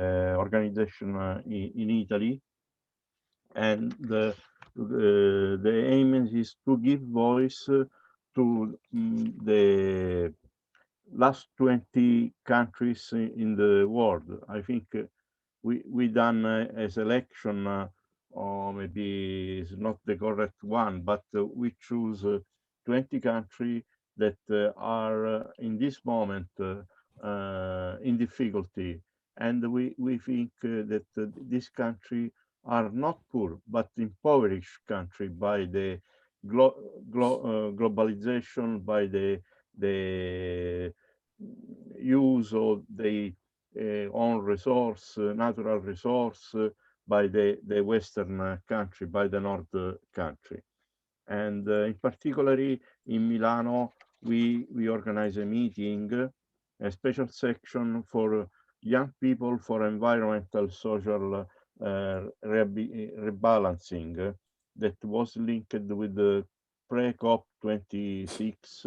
organization in Italy, and the aim is to give voice to the last 20 countries in the world. I think we done a selection, or maybe it's not the correct one, but we choose 20 countries that are in this moment in difficulty, and we think that this country are not poor but impoverished country by the globalization, by the use of the own resource, natural resource, by the Western country, by the North country. And in particularly in Milano, we organize a meeting, a special section for young people for environmental social rebalancing that was linked with the pre-COP 26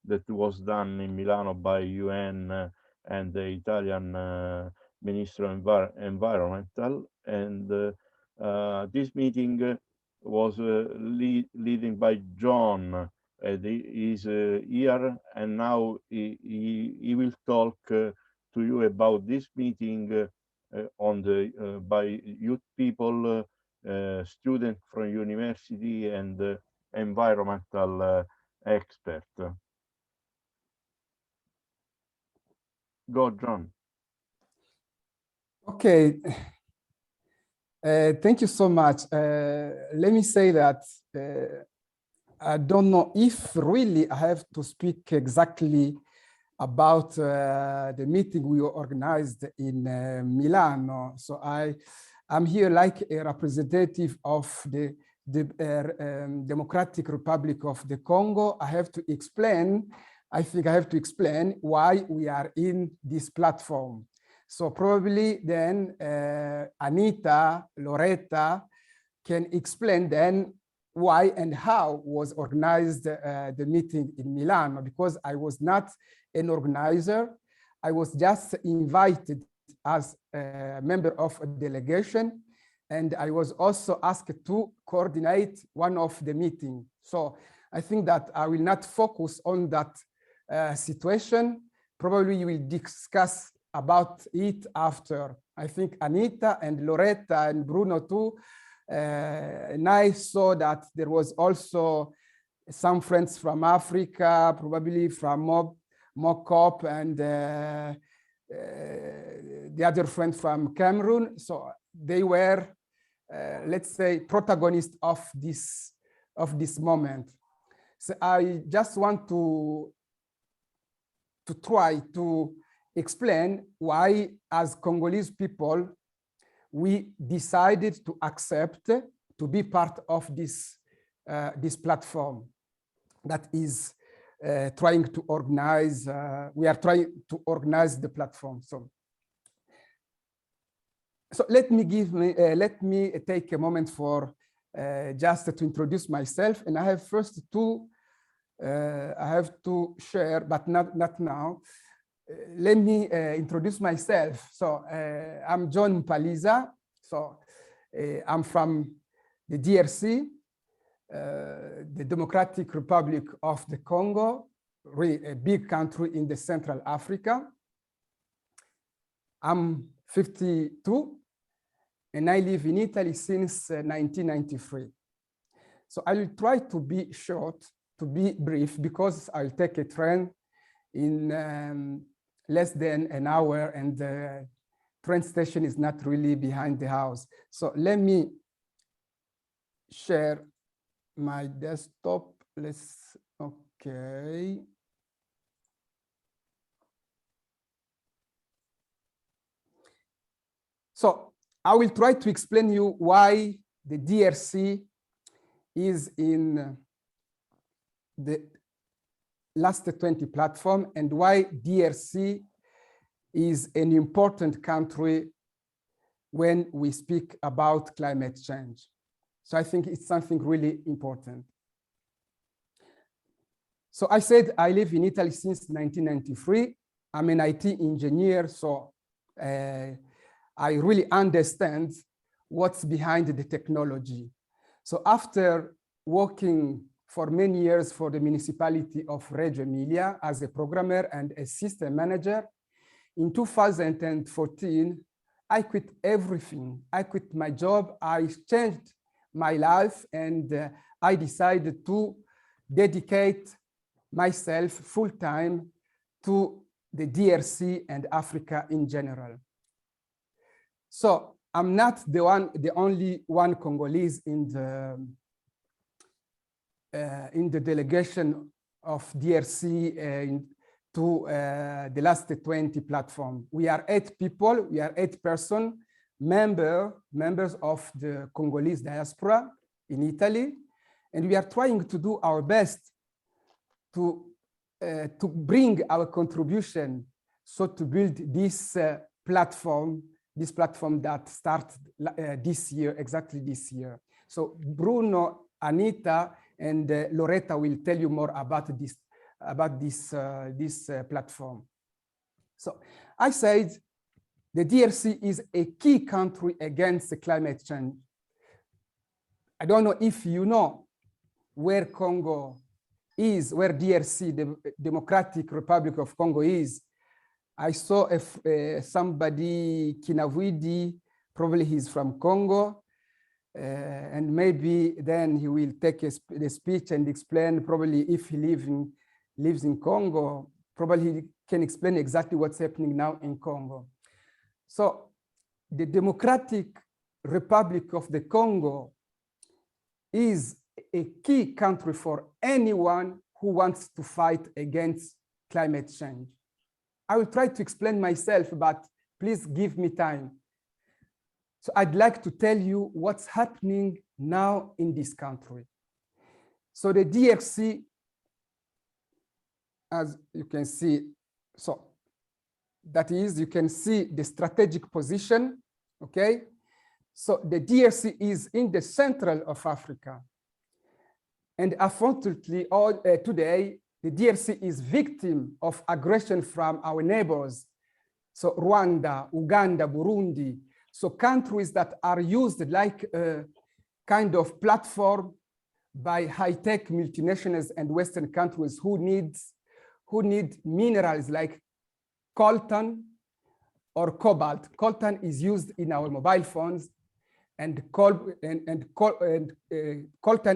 that was done in Milano by UN and the Italian Minister of Environmental. And this meeting was leading by John. He is here, and now he will talk to you about this meeting on the by youth people, students from university, and environmental expert. Go, John. Okay. Thank you so much. Let me say that I don't know if really I have to speak exactly about the meeting we organized in Milano. So I'm here like a representative of the Democratic Republic of the Congo. I have to explain, I think I have to explain why we are in this platform. So probably then Anita, Loretta can explain then why and how was organized the meeting in Milano, because I was not an organizer. I was just invited as a member of a delegation, and I was also asked to coordinate one of the meetings. So I think that I will not focus on that situation. Probably we will discuss about it after. I think Anita and Loretta and Bruno too. And I saw that there was also some friends from Africa, probably from Mokop, and the other friend from Cameroon. So they were, let's say, protagonists of this moment. So I just want to try to explain why, as Congolese people, we decided to accept to be part of this platform that is trying to organize. We are trying to organize the platform. So let me take a moment for just to introduce myself, and I have first I have to share, but not now. Let me introduce myself. So I'm John Mpaliza. So I'm from the DRC, the Democratic Republic of the Congo, really a big country in the Central Africa. I'm 52, and I live in Italy since 1993. So I will try to be short, to be brief, because I'll take a train in less than an hour, and the train station is not really behind the house. So let me share my desktop. Okay. So I will try to explain you why the DRC is in the Last 20 platform, and why DRC is an important country when we speak about climate change. So I think it's something really important. So I said I live in Italy since 1993. I'm an IT engineer, so I really understand what's behind the technology. So after working for many years for the municipality of Reggio Emilia as a programmer and a system manager, in 2014, I quit everything. I quit my job. I changed my life, and I decided to dedicate myself full-time to the DRC and Africa in general. So I'm not the only one Congolese in the delegation of DRC to the Last20 platform. We are 8 people, we are 8 persons, members of the Congolese diaspora in Italy, and we are trying to do our best to bring our contribution, so to build this platform that started this year, exactly this year. So Bruno, Anita, and Loretta will tell you more about this platform. So I said the DRC is a key country against climate change. I don't know if you know where Congo is, where DRC, the Democratic Republic of Congo is. I saw somebody, Kinavidi, probably he's from Congo, and maybe then he will take the speech and explain, probably if he lives in Congo, probably he can explain exactly what's happening now in Congo. So the Democratic Republic of the Congo is a key country for anyone who wants to fight against climate change. I will try to explain myself, but please give me time. So I'd like to tell you what's happening now in this country. So the DRC, as you can see, so that is, you can see the strategic position, okay? So the DRC is in the central of Africa. And unfortunately, today, the DRC is victim of aggression from our neighbors. So Rwanda, Uganda, Burundi. So countries that are used like a kind of platform by high-tech multinationals and Western countries who need minerals like coltan or cobalt. Coltan is used in our mobile phones, and coltan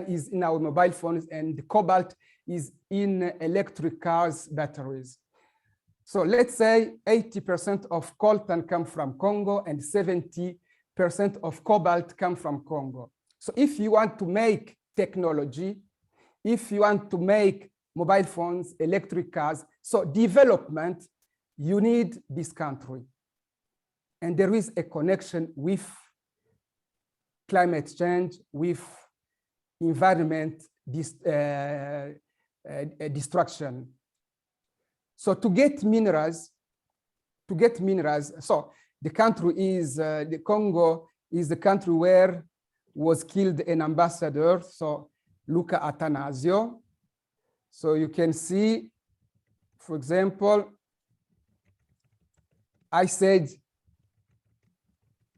is in our mobile phones, and cobalt is in electric cars batteries. So let's say 80% of coltan come from Congo and 70% of cobalt come from Congo. So if you want to make technology, if you want to make mobile phones, electric cars, so development, you need this country. And there is a connection with climate change, with environment destruction. So to get minerals, so the country is, the Congo is the country where was killed an ambassador, so Luca Attanasio. So you can see, for example, I said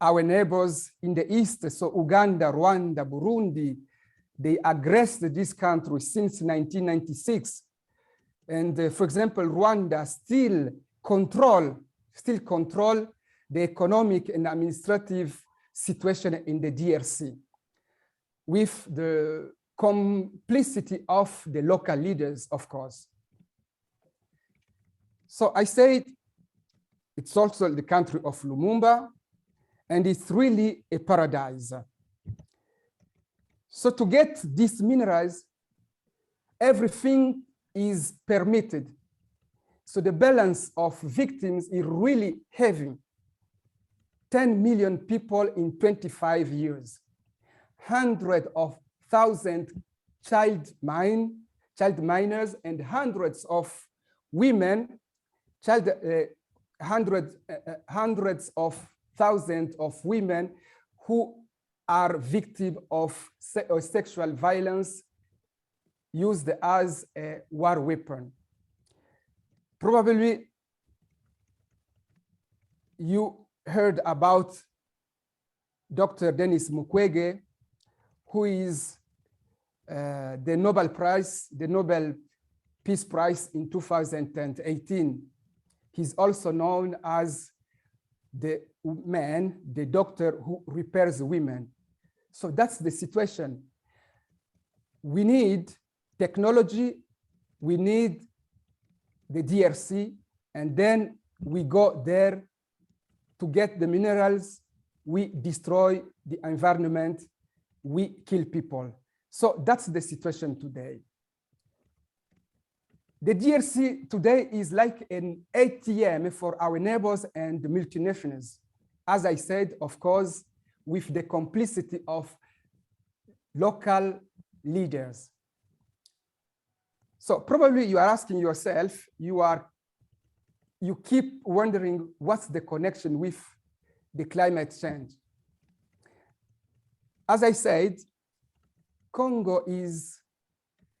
our neighbors in the east, so Uganda, Rwanda, Burundi, they aggressed this country since 1996. And for example, Rwanda still control the economic and administrative situation in the DRC with the complicity of the local leaders, of course. So I said it's also the country of Lumumba, and it's really a paradise. So to get these minerals, everything is permitted. So the balance of victims is really heavy. 10 million people in 25 years. Hundreds of thousands child miners, and hundreds of women, hundreds of thousands of women who are victims of sexual violence used as a war weapon. Probably you heard about Dr. Denis Mukwege, who is the Nobel Peace Prize in 2018. He's also known as the man, the doctor who repairs women. So that's the situation. We need technology, we need the DRC, and then we go there to get the minerals, we destroy the environment, we kill people. So that's the situation today. The DRC today is like an ATM for our neighbors and multinationals. As I said, of course, with the complicity of local leaders. So probably you are asking yourself, you keep wondering what's the connection with the climate change. As I said, Congo is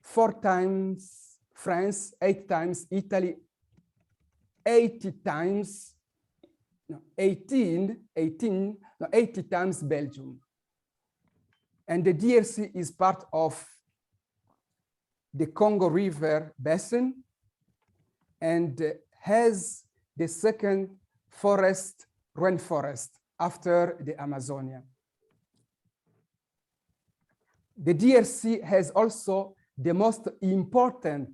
4 times France, 8 times Italy, 80 times, no, 80 times Belgium. And the DRC is part of the Congo River Basin and has the second rainforest after the Amazonia. The DRC has also the most important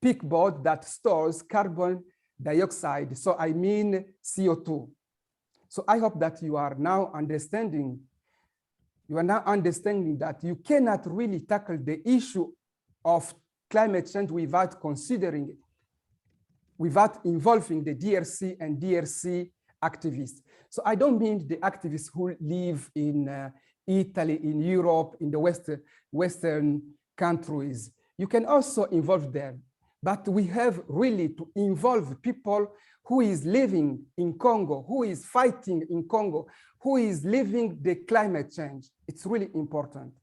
peak bed that stores carbon dioxide. So I mean CO2. So I hope that you are now understanding that you cannot really tackle the issue of climate change without considering it, without involving the DRC and DRC activists. So I don't mean the activists who live in Italy, in Europe, in the Western countries. You can also involve them, but we have really to involve people who is living in Congo, who is fighting in Congo, who is living the climate change. It's really important.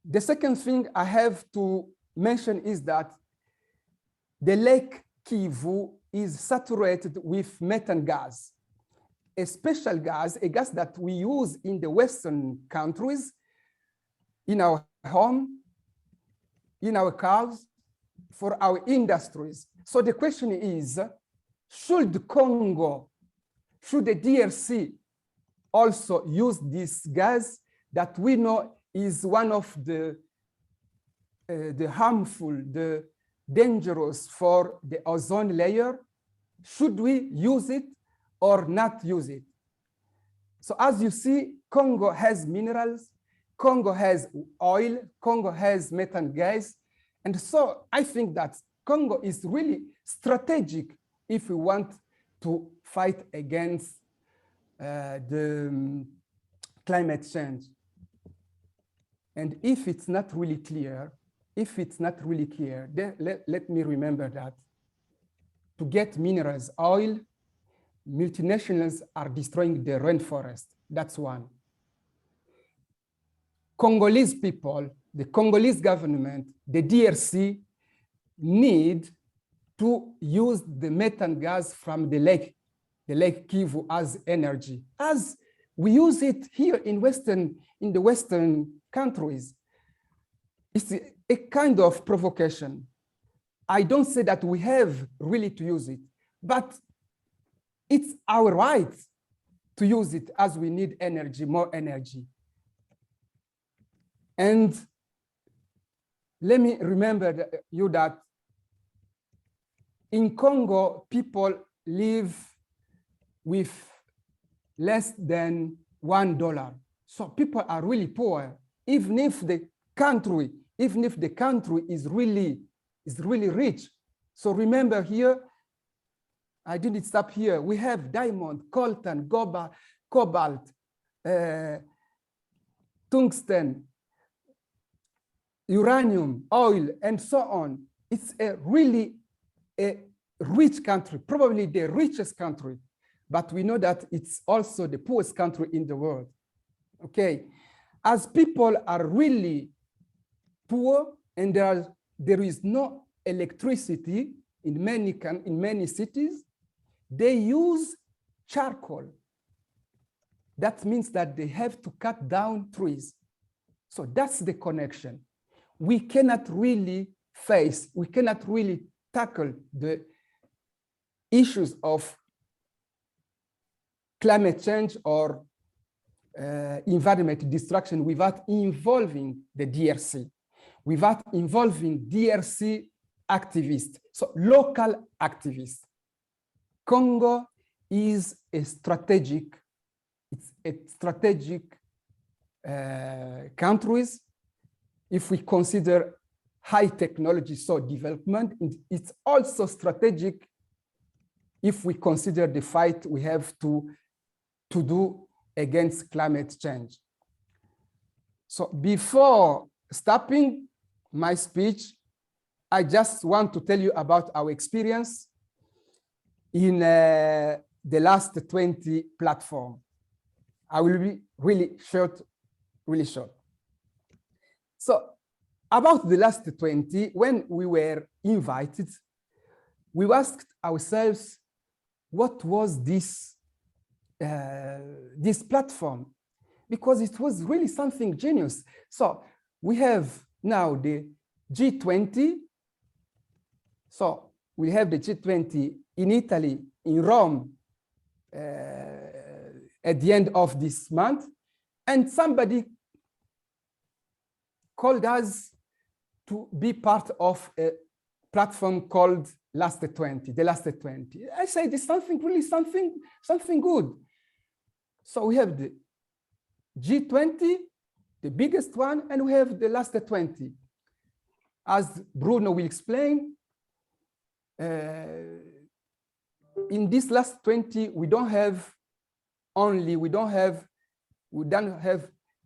The second thing I have to mention is that the Lake Kivu is saturated with methane gas, a special gas, a gas that we use in the Western countries, in our home, in our cars, for our industries. So the question is, should Congo, should the DRC also use this gas that we know is one of the harmful, the dangerous for the ozone layer? Should we use it or not use it? So as you see, Congo has minerals, Congo has oil, Congo has methane gas. And so I think that Congo is really strategic if we want to fight against the climate change. And if it's not really clear, then let me remember that to get minerals, oil, multinationals are destroying the rainforest. That's one. Congolese people, the Congolese government, the DRC need to use the methane gas from the Lake Kivu as energy, as we use it here in the Western countries. It's a kind of provocation. I don't say that we have really to use it, but it's our right to use it as we need energy, more energy. And let me remember you that in Congo, people live with less than $1. So people are really poor, even if the country is really rich. So remember here, I didn't stop here. We have diamond, coltan, cobalt, tungsten, uranium, oil, and so on. It's really a rich country, probably the richest country, but we know that it's also the poorest country in the world. Okay, as people are really poor and there is no electricity in many cities, they use charcoal. That means that they have to cut down trees. So that's the connection. We cannot really we cannot really tackle the issues of climate change or environment destruction without involving the DRC, without involving DRC activists, so local activists. Congo is a strategic, countries. If we consider high technology, so development, it's also strategic if we consider the fight we have to do against climate change. So before stopping my speech, I just want to tell you about our experience in the Last20 platform. I will be really short. So about the Last20, when we were invited, we asked ourselves, what was this platform? Because it was really something genius. So we have now the G20. So we have the G20 in Italy, in Rome, at the end of this month. And somebody called us to be part of a platform called Last20, the Last20. I said, it's something really something good. So we have the G20, the biggest one, and we have the Last20. As Bruno will explain, in this Last20, we don't have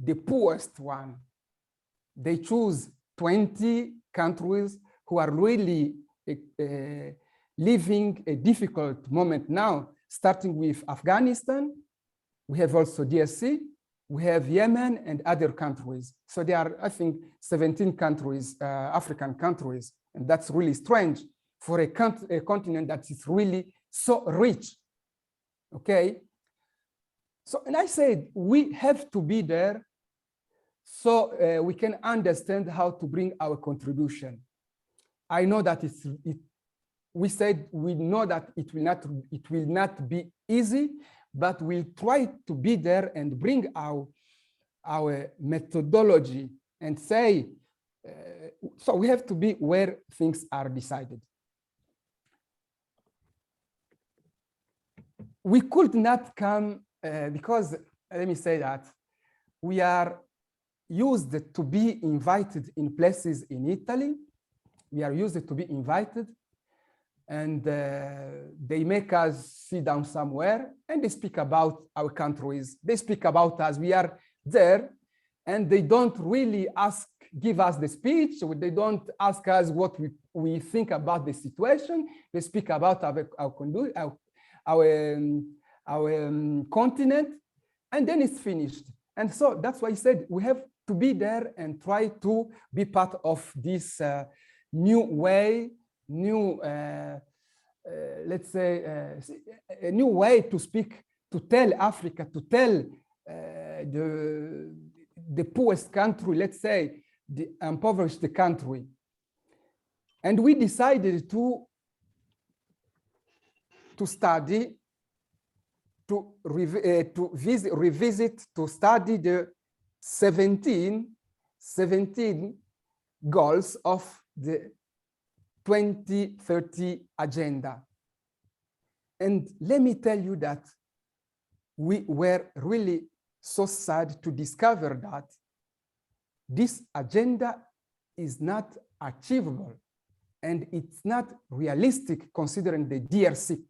the poorest one. They choose 20 countries who are really living a difficult moment now, starting with Afghanistan. We have also DRC, we have Yemen and other countries. So there are, I think, 17 countries, African countries, and that's really strange for a continent that is really so rich, okay? So, and I said, we have to be there so we can understand how to bring our contribution. I know that we said we know that it will not be easy, but we'll try to be there and bring our methodology and say, so we have to be where things are decided. We could not come because, let me say that, we are used to be invited in places in Italy. We are used to be invited, and they make us sit down somewhere and they speak about our countries. They speak about us. We are there, and they don't really give us the speech. They don't ask us what we think about the situation. They speak about our continent, and then it's finished. And so that's why I said we have to be there and try to be part of this new way, let's say, a new way to speak, to tell Africa, to tell the poorest country, let's say, the impoverished country. And we decided to study, to revisit, to study the 17 goals of the 2030 agenda. And let me tell you that we were really so sad to discover that this agenda is not achievable, and it's not realistic considering the DRC,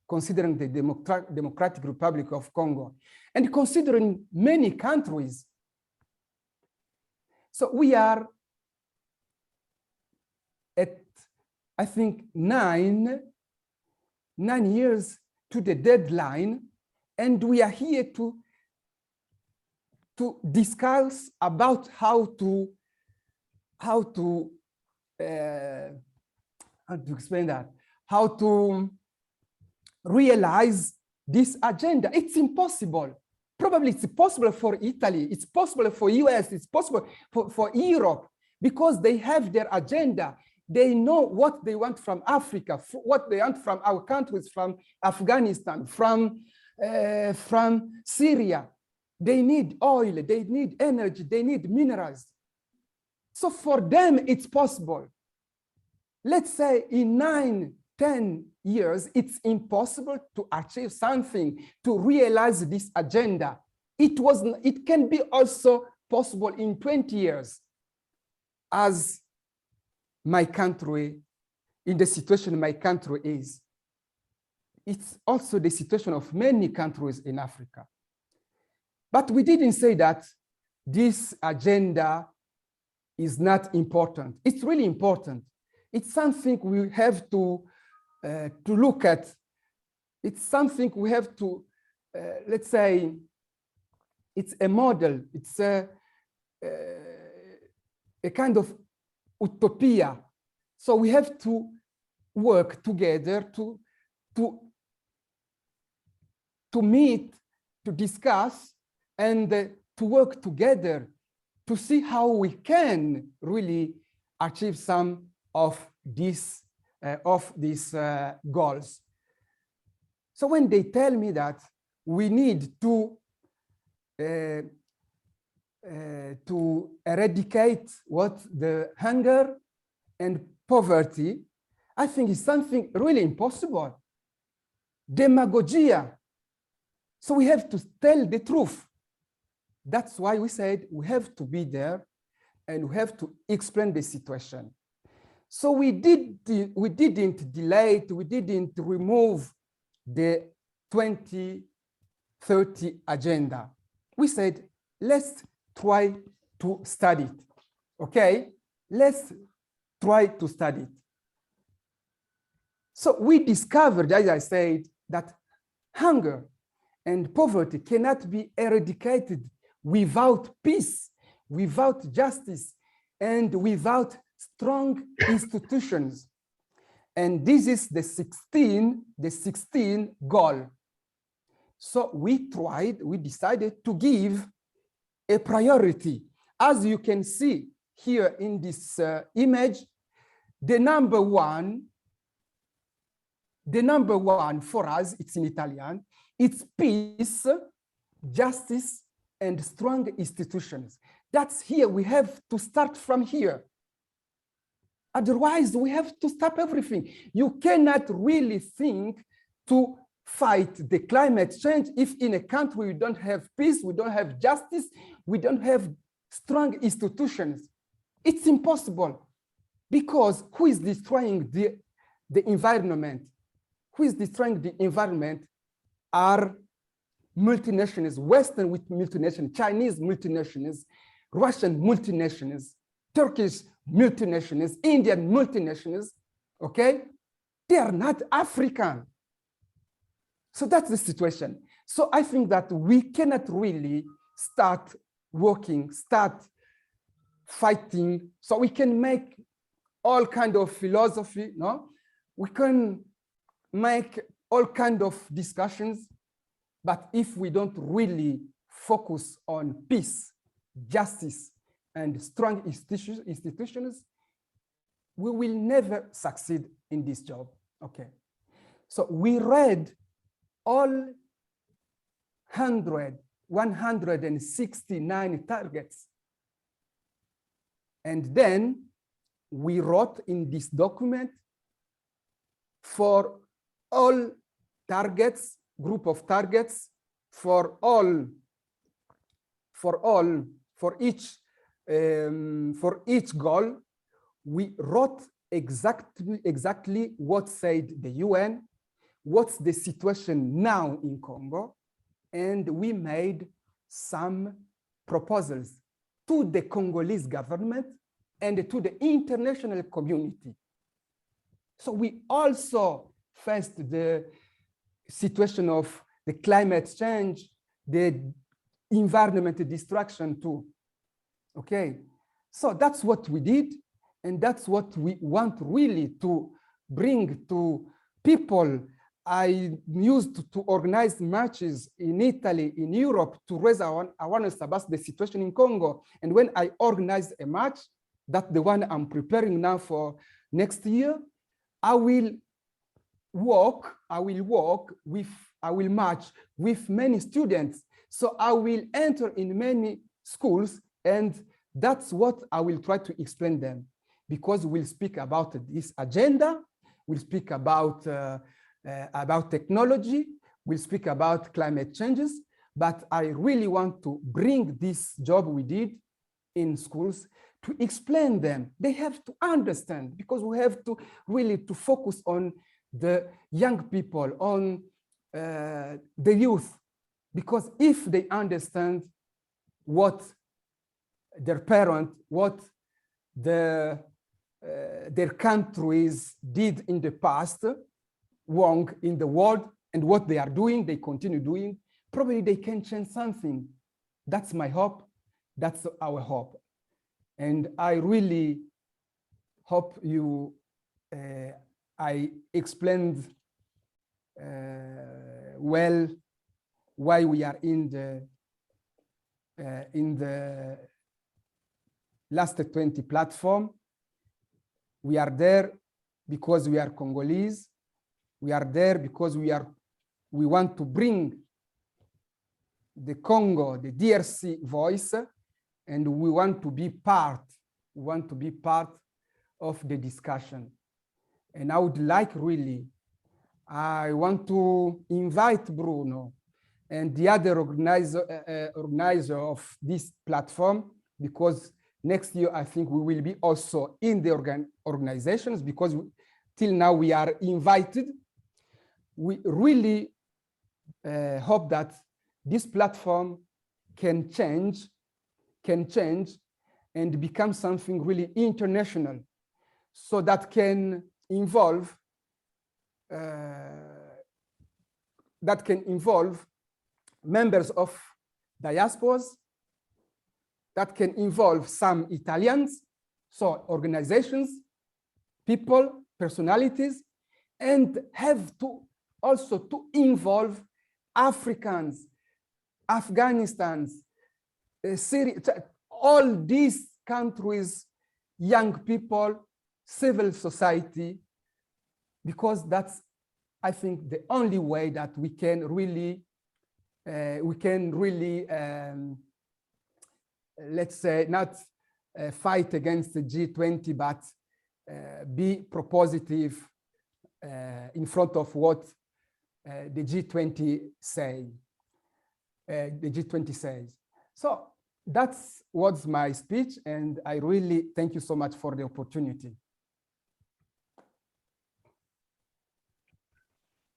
considering the Democratic Republic of Congo, and considering many countries. So we are at, I think, nine years to the deadline, and we are here to discuss about how to explain that, how to realize this agenda. It's impossible. Probably it's possible for Italy, it's possible for US, it's possible for Europe, because they have their agenda. They know what they want from Africa, what they want from our countries, from Afghanistan, from Syria. They need oil, they need energy, they need minerals. So for them, it's possible. Let's say in 9-10 years, it's impossible to achieve something, to realize this agenda. It can be also possible in 20 years, as my country, in the situation my country is. It's also the situation of many countries in Africa. But we didn't say that this agenda is not important. It's really important. It's something we have to look at. It's something we have to, let's say, it's a model. It's a kind of utopia. So we have to work together to meet, to discuss, and to work together to see how we can really achieve some of these goals. So when they tell me that we need to eradicate the hunger and poverty, I think it's something really impossible. Demagogia. So we have to tell the truth. That's why we said we have to be there and we have to explain the situation. So we didn't delay it, we didn't remove the 2030 agenda. We said, let's try to study it, okay? Let's try to study it. So we discovered, as I said, that hunger and poverty cannot be eradicated without peace, without justice, and without strong institutions. And this is the 16 goal. So we decided to give a priority. As you can see here in this image, the number one for us, it's in Italian, it's peace, justice, and strong institutions. That's here, we have to start from here. Otherwise, we have to stop everything. You cannot really think to fight the climate change if in a country we don't have peace, we don't have justice, we don't have strong institutions. It's impossible, because who is destroying the environment? Who is destroying the environment are multinationals, Western with multinationals, Chinese multinationals, Russian multinationals, Turkish multinationals, Indian multinationals, okay? They are not African. So that's the situation. So I think that we cannot really start working, start fighting. So we can make all kind of philosophy, no? We can make all kind of discussions, but if we don't really focus on peace, justice, and strong institutions, we will never succeed in this job, okay? So we read all 169 targets. And then we wrote in this document for all targets, group of targets, for each goal, we wrote exactly what said the UN, what's the situation now in Congo, and we made some proposals to the Congolese government and to the international community. So we also faced the situation of the climate change, the environmental destruction too. Okay, so that's what we did, and that's what we want really to bring to people I used to organize marches in Italy, in Europe, to raise awareness about the situation in Congo. And when I organized a march, that's the one I'm preparing now for next year, I will march with many students. So I will enter in many schools, and that's what I will try to explain them, because we'll speak about this agenda, we'll speak about technology, we'll speak about climate changes, but I really want to bring this job we did in schools to explain them. They have to understand, because we have to really to focus on the young people, on the youth, because if they understand what their parents, what their countries did in the past, wrong in the world, and what they are doing, they continue doing, probably they can change something. That's my hope. That's our hope. And I really hope you, I explained well why we are in the Last20 platform. We are there because we are Congolese. We are there because we want to bring the Congo, the DRC voice, and we want to be part of the discussion. And I would like I want to invite Bruno and the other organizer of this platform, because next year I think we will be also in the organizations, because till now we are invited. We really hope that this platform can change and become something really international, so that can involve members of diasporas, that can involve some Italians, so organizations, people, personalities, and have to also to involve Africans, Afghanistans, Syria, all these countries, young people, civil society, because that's, I think, the only way that we can really, let's say, not fight against the G20, but be propositive in front of what the G20 says. So that's what's my speech, and I really thank you so much for the opportunity.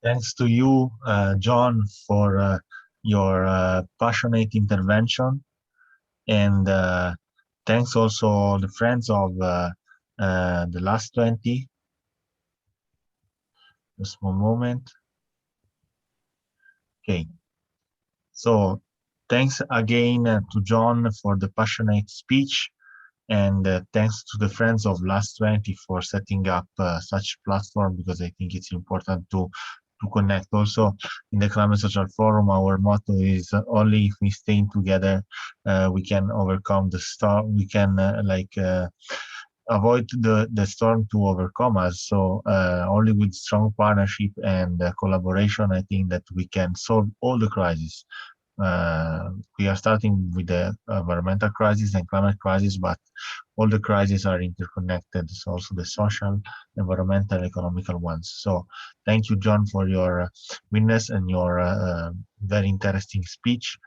Thanks to you, John, for your passionate intervention, and thanks also the friends of the Last20. Just one moment. Okay, so thanks again to John for the passionate speech, and thanks to the friends of Last20 for setting up such platform, because I think it's important to connect. Also in the Climate Social Forum, our motto is only if we stay together we can overcome the storm, we can avoid the storm to overcome us. So only with strong partnership and collaboration, I think that we can solve all the crises. We are starting with the environmental crisis and climate crisis, but all the crises are interconnected. So also the social, environmental, economical ones. So thank you, John, for your witness and your very interesting speech.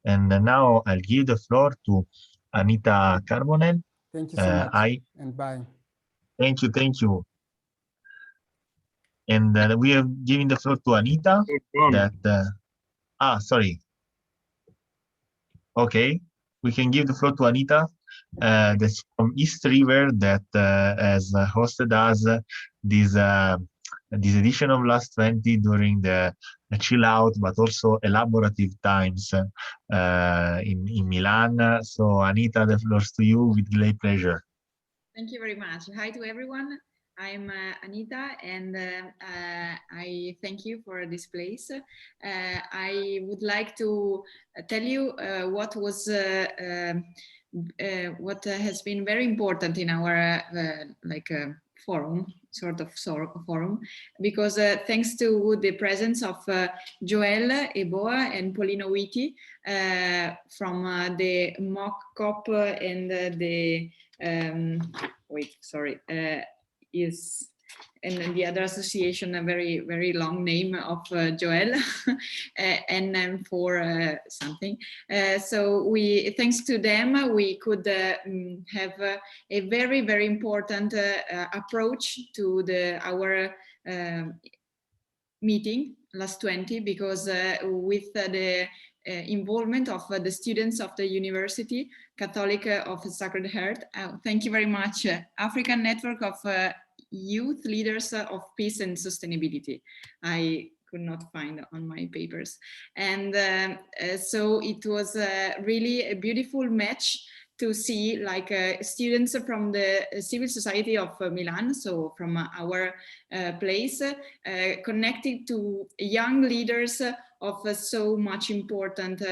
And now I'll give the floor to Anita Carbonell. Thank you so much. And bye. Thank you. And we are giving the floor to Anita. Sorry. Okay, we can give the floor to Anita, that's from East River, that has hosted us this edition of Last20 during the chill out, but also elaborative times in Milan. So Anita, the floor is to you with great pleasure. Thank you very much. Hi to everyone. I'm Anita, and I thank you for this place. I would like to tell you what has been very important in our forum, sort of forum, because thanks to the presence of Joel, Eboa, and Pauline Owiti from the mock-up and the is and the other association, a very long name of Joel, and for something. So thanks to them, we could have a very important approach to our meeting Last20, because with the involvement of the students of the University Catholic of Sacred Heart. Thank you very much, African Network of Youth Leaders of Peace and Sustainability. I could not find on my papers. And so it was really a beautiful match to see like students from the civil society of Milan, so from our place, connected to young leaders of so much important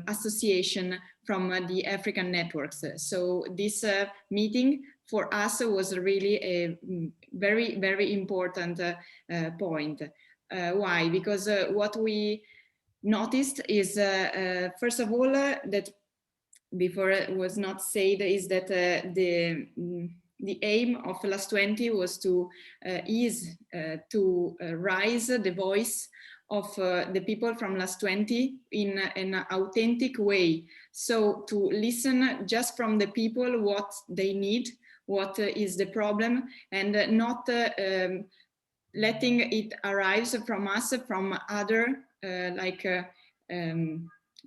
association from the African networks. So this meeting for us was really a very important point. Why? Because what we noticed is, first of all, that before it was not said, is that the aim of Last20 was to raise the voice of the people from Last20 in an authentic way. So to listen just from the people what they need, what is the problem, and not letting it arise from us, from other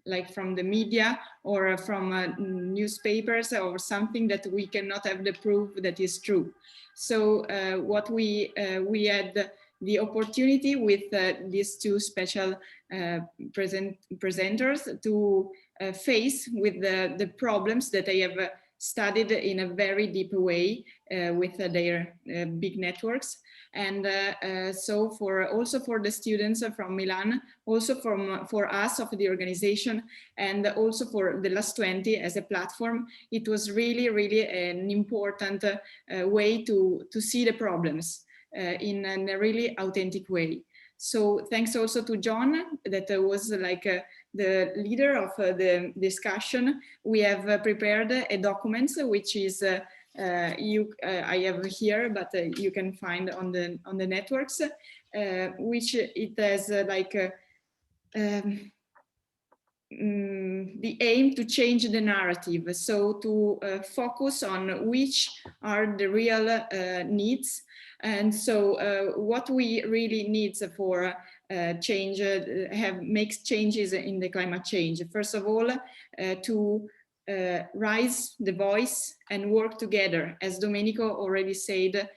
like from the media or from newspapers or something that we cannot have the proof that is true. So what we had the opportunity with these two special presenters to face with the problems that they have studied in a very deep way with their big networks. And so also for the students from Milan, also for us of the organization, and also for the Last20 as a platform, it was really an important way to see the problems in a really authentic way. So thanks also to John, that was like the leader of the discussion. We have prepared a document which is I have here, but you can find on the networks, which it has the aim to change the narrative, so to focus on which are the real needs. And so what we really need for change, makes changes in the climate change. First of all, to raise the voice and work together. As Domenico already said,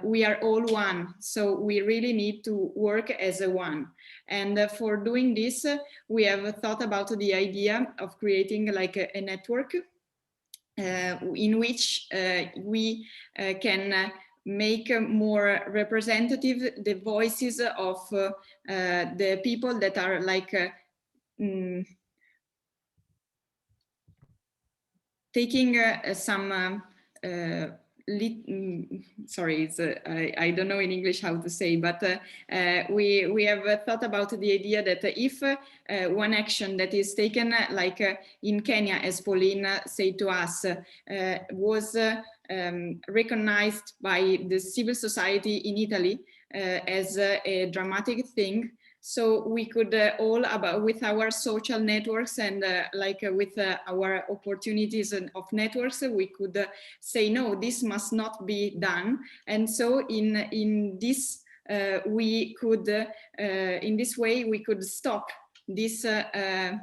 we are all one, so we really need to work as a one. And for doing this, we have thought about the idea of creating like a network in which we can make more representative the voices of the people that are like taking some sorry, I don't know in English how to say, but we have thought about the idea that if one action that is taken, like in Kenya, as Pauline said to us, was recognized by the civil society in Italy as a dramatic thing, so we could all, with our social networks and with our opportunities of networks, we could say, no, this must not be done. And so in this we could, in this way, we could stop this to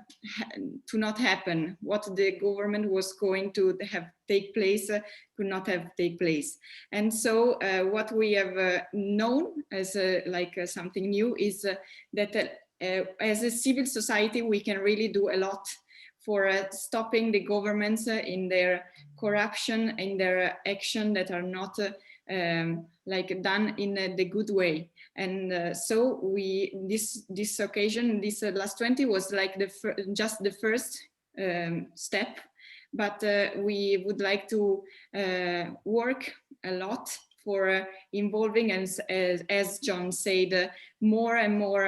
not happen. What the government was going to have take place could not have take place. And so what we have known as something new is that as a civil society, we can really do a lot for stopping the governments in their corruption, in their action that are not like done in the good way. And so this occasion, this Last 20 was like just the first step, but we would like to work a lot for involving, and as John said, more and more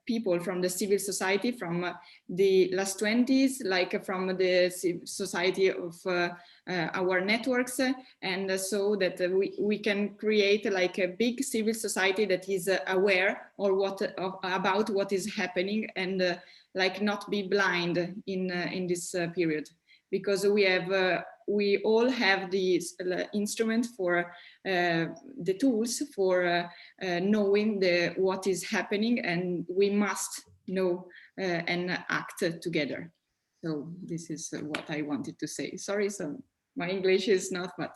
people from the civil society, from the Last 20s, like from the society of our networks, and so that we can create like a big civil society that is aware about what is happening, and like not be blind in this period, because we all have the instrument for the tools for knowing what is happening, and we must know and act together. So this is what I wanted to say. Sorry, so my English is not, but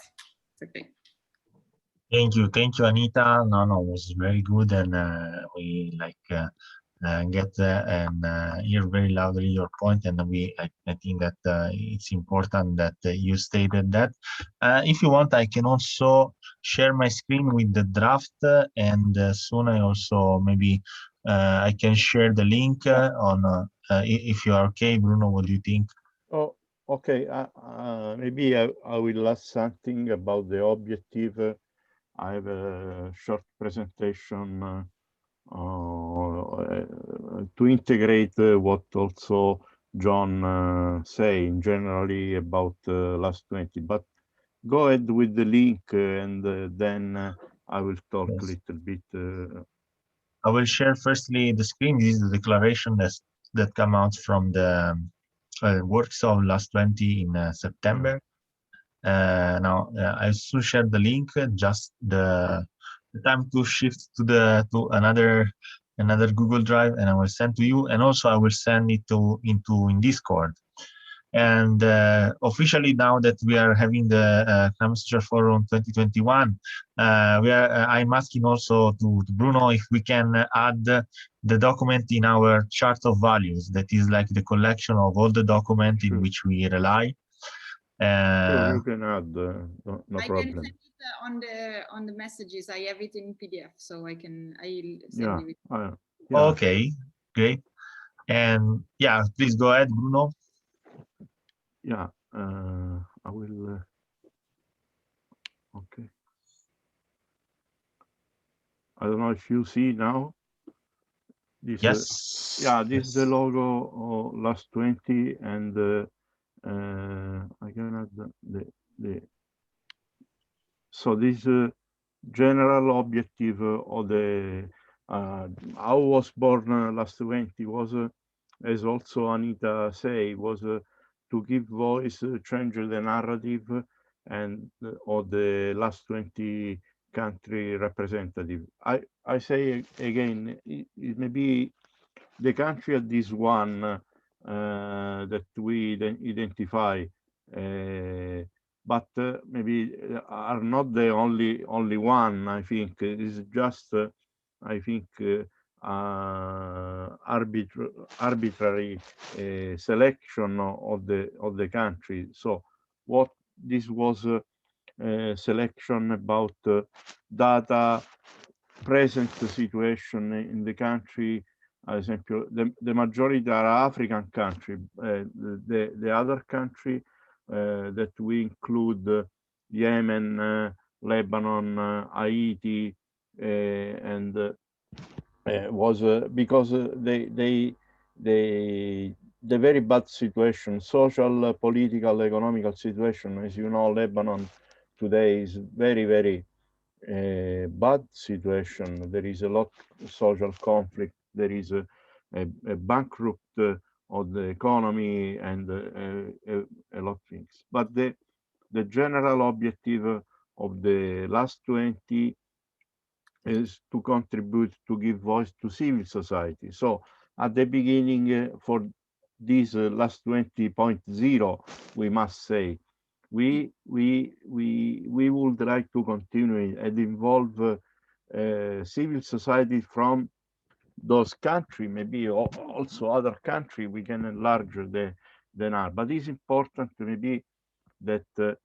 it's okay. Thank you, Anita. No, it was very good, and we get and hear very loudly your point, and I think that it's important that you stated that. If you want, I can also share my screen with the draft, and soon I also maybe I can share the link on if you are okay, Bruno. What do you think? Oh, okay. Maybe I will ask something about the objective. I have a short presentation to integrate what also John saying generally about Last 20. But go ahead with the link, and then I will talk a little bit. I will share firstly the screen. This is the declaration that come out from the works of Last 20 in September. Now I will share the link. Just the time to shift to another Google Drive, and I will send to you, and also I will send it in Discord. And officially, now that we are having the Climate Forum 2021, I'm asking also to Bruno if we can add the document in our chart of values. That is like the collection of all the documents in which we rely. Sure, you can add, no I problem. can send it on the messages. I have it in PDF, so I'll send you it. Yeah. Okay, great. And yeah, please go ahead, Bruno. Yeah, I will. Okay. I don't know if you see now. This, yes. Yeah, this is the logo of Last 20, and I can add the. So this general objective of the how was born Last 20 was, as also Anita say, was to give voice, change the narrative, and of the Last 20 country representative. I say again, it may be the country at this one that we identify, but maybe are not the only one. I think it's just I think arbitrary selection of the country. So what this was selection about data, present situation in the country. Ad esempio, the majority are African country. The other country that we include Yemen, Lebanon, Haiti, and was because the very bad situation, social, political, economical situation. As you know, Lebanon today is very bad situation. There is a lot of social conflict. There is a bankrupt of the economy, and a lot of things. But the general objective of the Last 20 is to contribute to give voice to civil society. So at the beginning, for this Last 20.0, we must say we would like to continue and involve civil society from those countries, maybe also other countries. We can enlarge the NAR, but it's important maybe that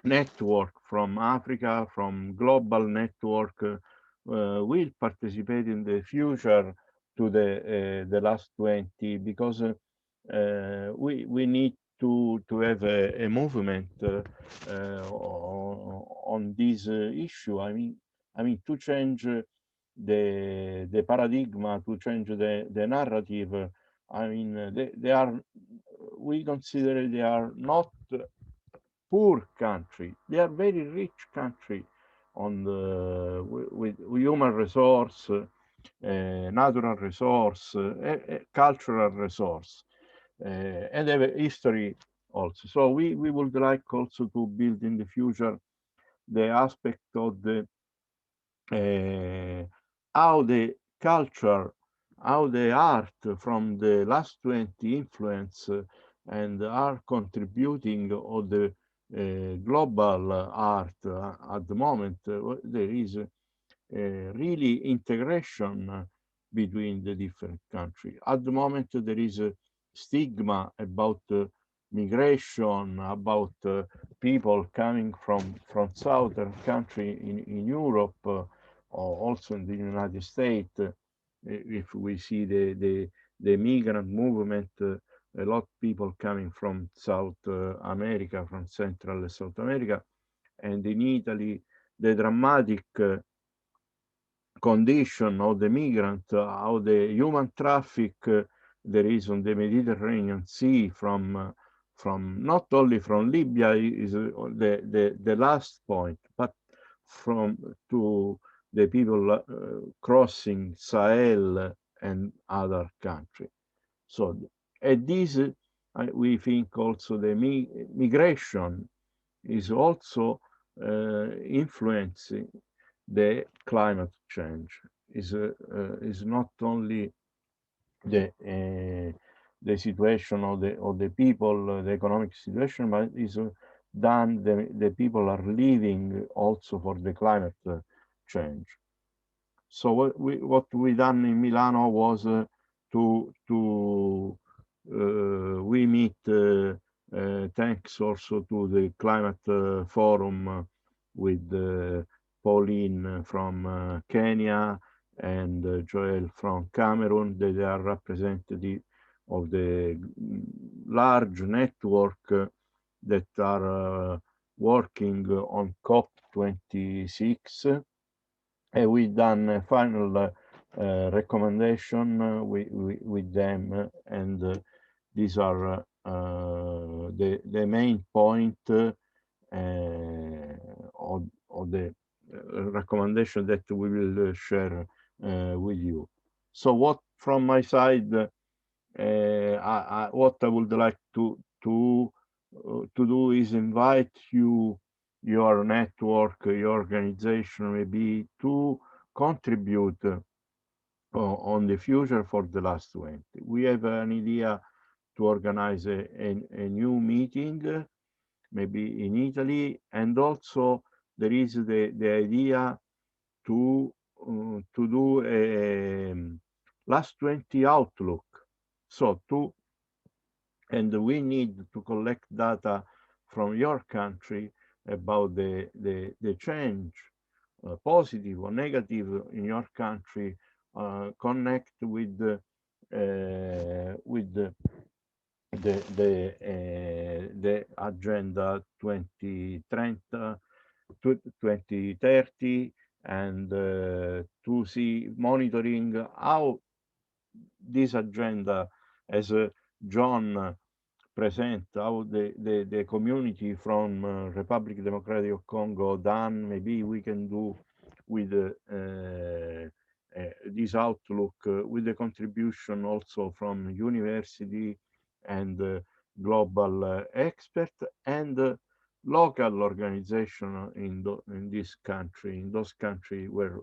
network from Africa, from global network, will participate in the future to the last 20, because we need to have a movement on this issue. I mean to change the paradigm, to change the narrative. I mean, they are, we consider they are not poor country. They are very rich country on the with human resource, natural resource, cultural resource, and have a history also. So we would like also to build in the future the aspect of the how the culture, how the art from the last 20 influence and are contributing of the global art at the moment. There is really integration between the different countries. At the moment, there is a stigma about migration, about people coming from southern country in Europe, or also in the United States. If we see the migrant movement, a lot of people coming from South America, from Central and South America, and in Italy, the dramatic condition of the migrant, how the human traffic there is on the Mediterranean Sea from not only from Libya is the last point, but from to the people crossing Sahel and other countries. So at this, we think also the migration is also influencing the climate change. Is not only the situation of the people, the economic situation, but is done. The people are living also for the climate change. So what we done in Milano was to we meet thanks also to the climate forum with Pauline from Kenya and Joel from Cameroon. They are representative of the large network that are working on COP26. And we done a final recommendation with them, and these are the main point of the recommendation that we will share with you. So what from my side, what I would like to do is invite you, your network, your organization, maybe to contribute on the future for the last 20. We have an idea to organize a new meeting, maybe in Italy, and also there is the idea to do a last 20 outlook. So and we need to collect data from your country about the change, positive or negative in your country, connect with the agenda 2030, 2030, and to see monitoring how this agenda, as John present, how the community from Republic Democratic of Congo done. Maybe we can do with this outlook, with the contribution also from university and global expert and local organization in this country, in those countries where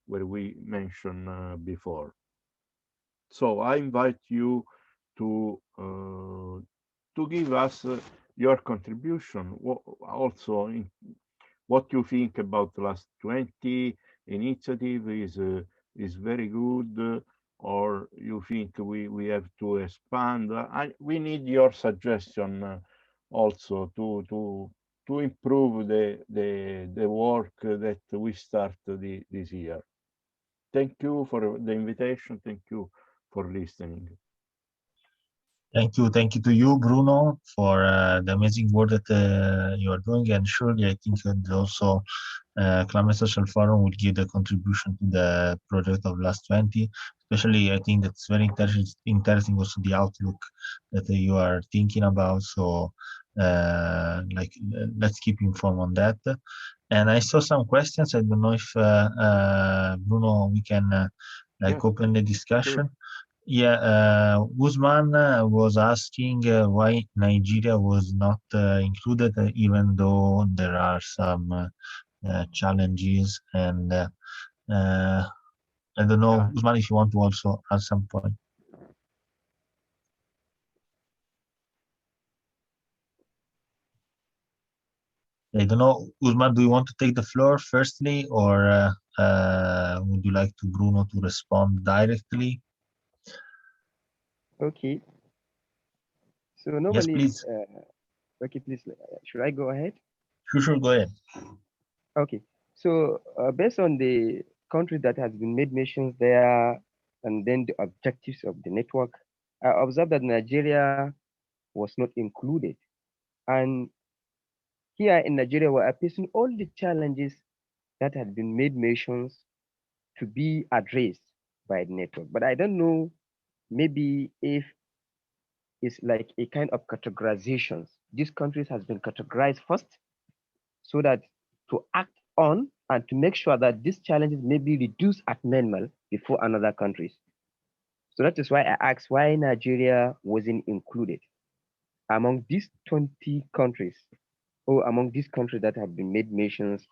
we mentioned before. So I invite you to give us your contribution. Also, in what you think about the last 20 initiative is very good, or you think we have to expand. We need your suggestion also to improve the work that we start this year. Thank you for the invitation. Thank you for listening. Thank you to you, Bruno, for the amazing work that you are doing. And surely, I think that also Climate Social Forum will give the contribution to the project of Last20. Especially, I think that's very interesting also the outlook that you are thinking about. So, let's keep informed on that. And I saw some questions. I don't know if Bruno, we can Yes, open the discussion. sure. Yeah, Guzman was asking why Nigeria was not included, even though there are some challenges. And I don't know, Yeah. Guzman, if you want to also add some point. I don't know, Guzman, do you want to take the floor firstly, or would you like to Bruno to respond directly? Okay. So Yes, normally, please. okay, please, should I go ahead? Sure, go ahead. Okay. So based on the country that has been made mentions there, and then the objectives of the network, I observed that Nigeria was not included. And here in Nigeria, we are facing all the challenges that had been made mentions to be addressed by the network. But I don't know, maybe if it's like a kind of categorizations. These countries has been categorized first so that to act on and to make sure that these challenges may be reduced at minimal before another countries. So that is why I asked why Nigeria wasn't included among these 20 countries, or among these countries that have been made mentions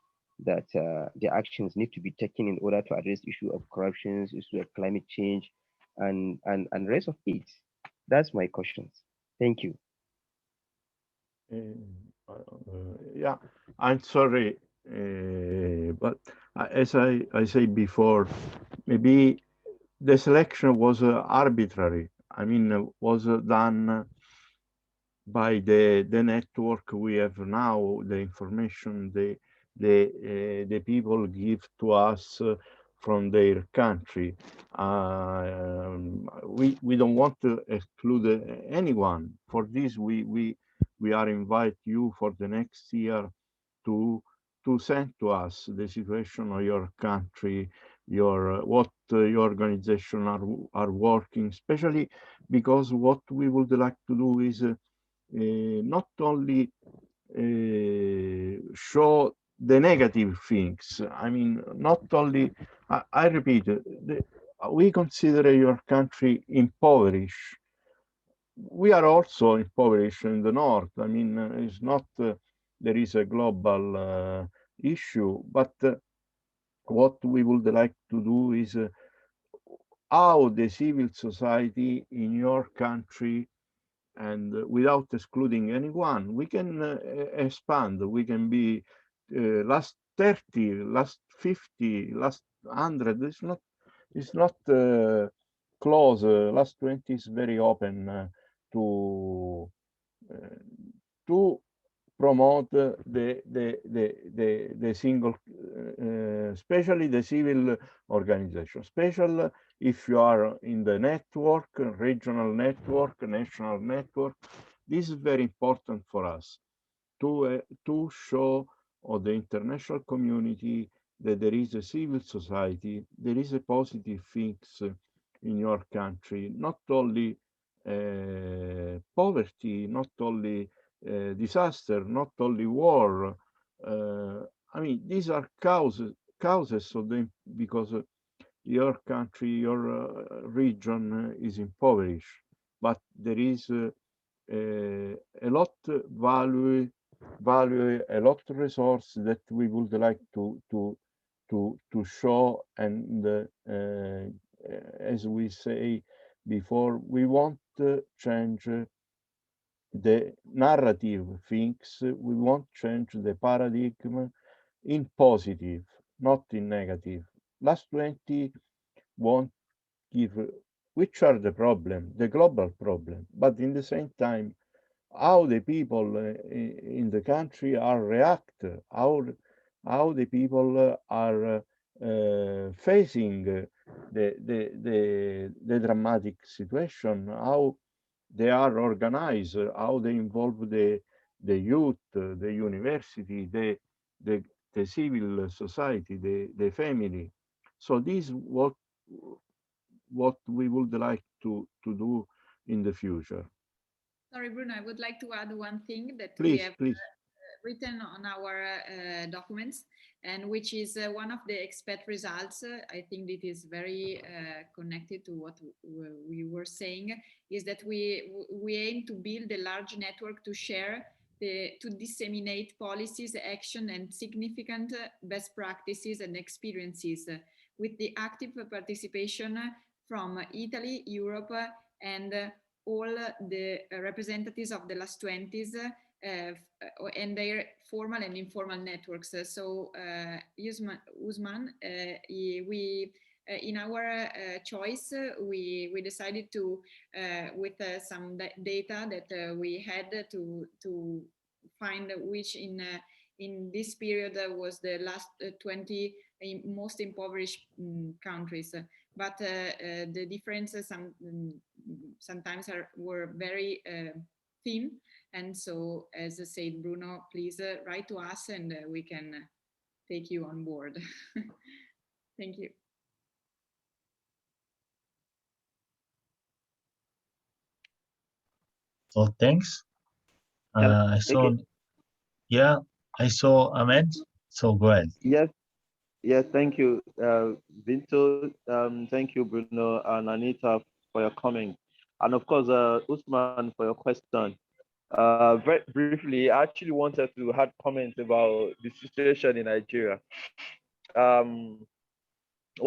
that the actions need to be taken in order to address issue of corruption, issue of climate change, and rest of it. That's my questions. Thank you. Yeah, I'm sorry, but as I said before, maybe the selection was arbitrary. I mean, was done by the network we have now, the information the people give to us from their country. We don't want to exclude anyone. For this, we are invite you for the next year to send to us the situation of your country, your what your organization are working, especially because what we would like to do is not only show the negative things. I mean, not only, I repeat, we consider your country impoverished. We are also impoverished in the north. I mean, it's not, there is a global issue, but what we would like to do is how the civil society in your country, and without excluding anyone, we can expand. We can be last 30, last 50, last 100. It's not close. Last20 is very open to promote the single, especially the civil organization, special if you are in the network, regional network, national network. This is very important for us to show of the international community that there is a civil society, there is a positive things in your country, not only poverty, not only disaster, not only war. I mean, these are causes of them because your country, your region is impoverished, but there is a lot value, a lot of resource that we would like to show, and as we say before, we want to change the narrative things. We want to change the paradigm in positive, not in negative. Last20 won't give which are the problem, the global problem, but in the same time how the people in the country are react, how the people are facing the dramatic situation, how they are organized, how they involve the youth, the university, the civil society, the family. So this is what we would like to do in the future. Sorry, Bruno, I would like to add one thing that we Please, have please. written on our documents, and which is one of the expat results. I think it is very connected to what we were saying, is that we aim to build a large network to share, to disseminate policies, action, and significant best practices and experiences with the active participation from Italy, Europe, and all the representatives of the last 20s and their formal and informal networks. So Usman, we in our choice, we decided to, with some data that we had to find which in this period was the last 20 most impoverished countries. But the differences sometimes were very thin. And so, as I said, Bruno, please write to us and we can take you on board. Thank you. So thanks. I saw, Okay. yeah, I saw Ahmed. So go ahead. Yes, yes, thank you, Vinto. Thank you, Bruno and Anita, for your comment. And of course, Usman, for your question. Very briefly, I actually wanted to add comments about the situation in Nigeria. While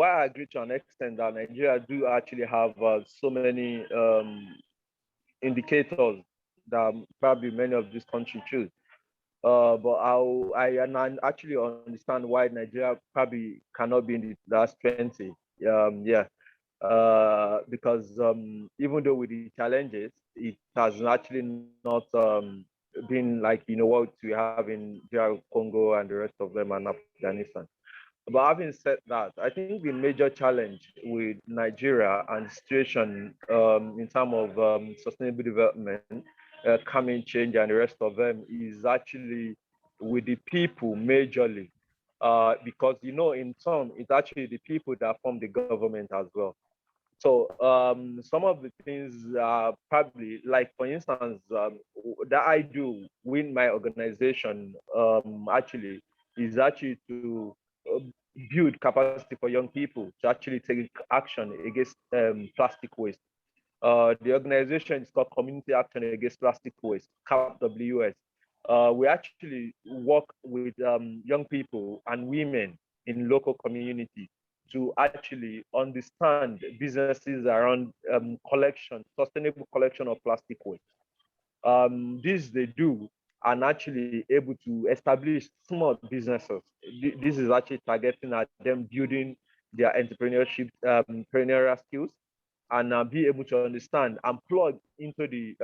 I agree to an extent that Nigeria do actually have so many indicators that probably many of these countries choose. But I actually understand why Nigeria probably cannot be in the last 20. Yeah, because even though with the challenges, it has actually not been like what we have in DR Congo and the rest of them and Afghanistan. But having said that, I think the major challenge with Nigeria and the situation in terms of sustainable development, climate change, and the rest of them is actually with the people majorly. Because, in turn, it's actually the people that form the government as well. So some of the things probably, like for instance, that I do with my organization actually is actually to uh, build capacity for young people to actually take action against plastic waste. The organization is called Community Action Against Plastic Waste, CAPWS. We actually work with young people and women in local community to actually understand businesses around sustainable collection of plastic waste. This they do and actually able to establish small businesses. This is actually targeting at them building their entrepreneurial skills and be able to understand and plug into the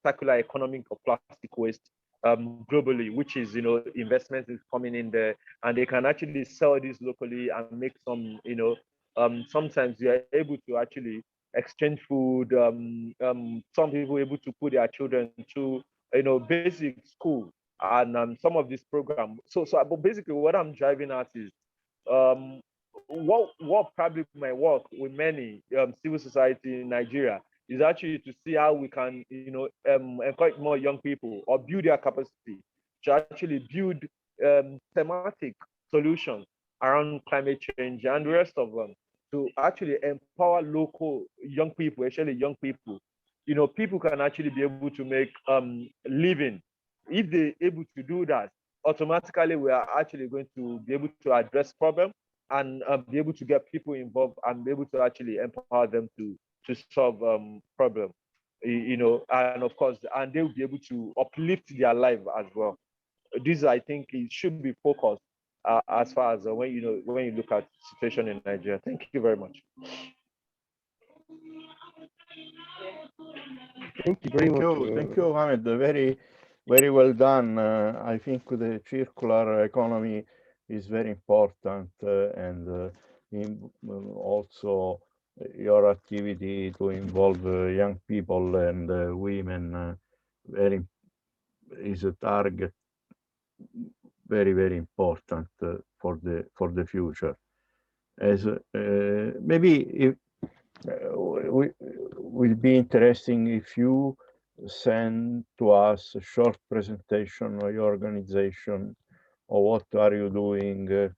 circular economy of plastic waste globally, which is, investment is coming in there, and they can actually sell this locally and make some, sometimes you are able to actually exchange food. Some people are able to put their children to, basic school and some of this program. But basically what I'm driving at is um, what probably might work with many civil society in Nigeria is actually to see how we can, encourage more young people or build their capacity to actually build thematic solutions around climate change and the rest of them to actually empower local young people, especially young people. People can actually be able to make living. If they're able to do that, automatically we are actually going to be able to address problems and be able to get people involved and be able to actually empower them to solve problems, and of course, and they'll be able to uplift their life as well. This, I think, it should be focused as far as when you look at situation in Nigeria. Thank you very much. Thank you very much. Thank you, Ahmed. Very, very well done. I think the circular economy is very important, and also your activity to involve young people and women very is a target very, very important for the future. As maybe if will be interesting if you send to us a short presentation of your organization or what are you doing,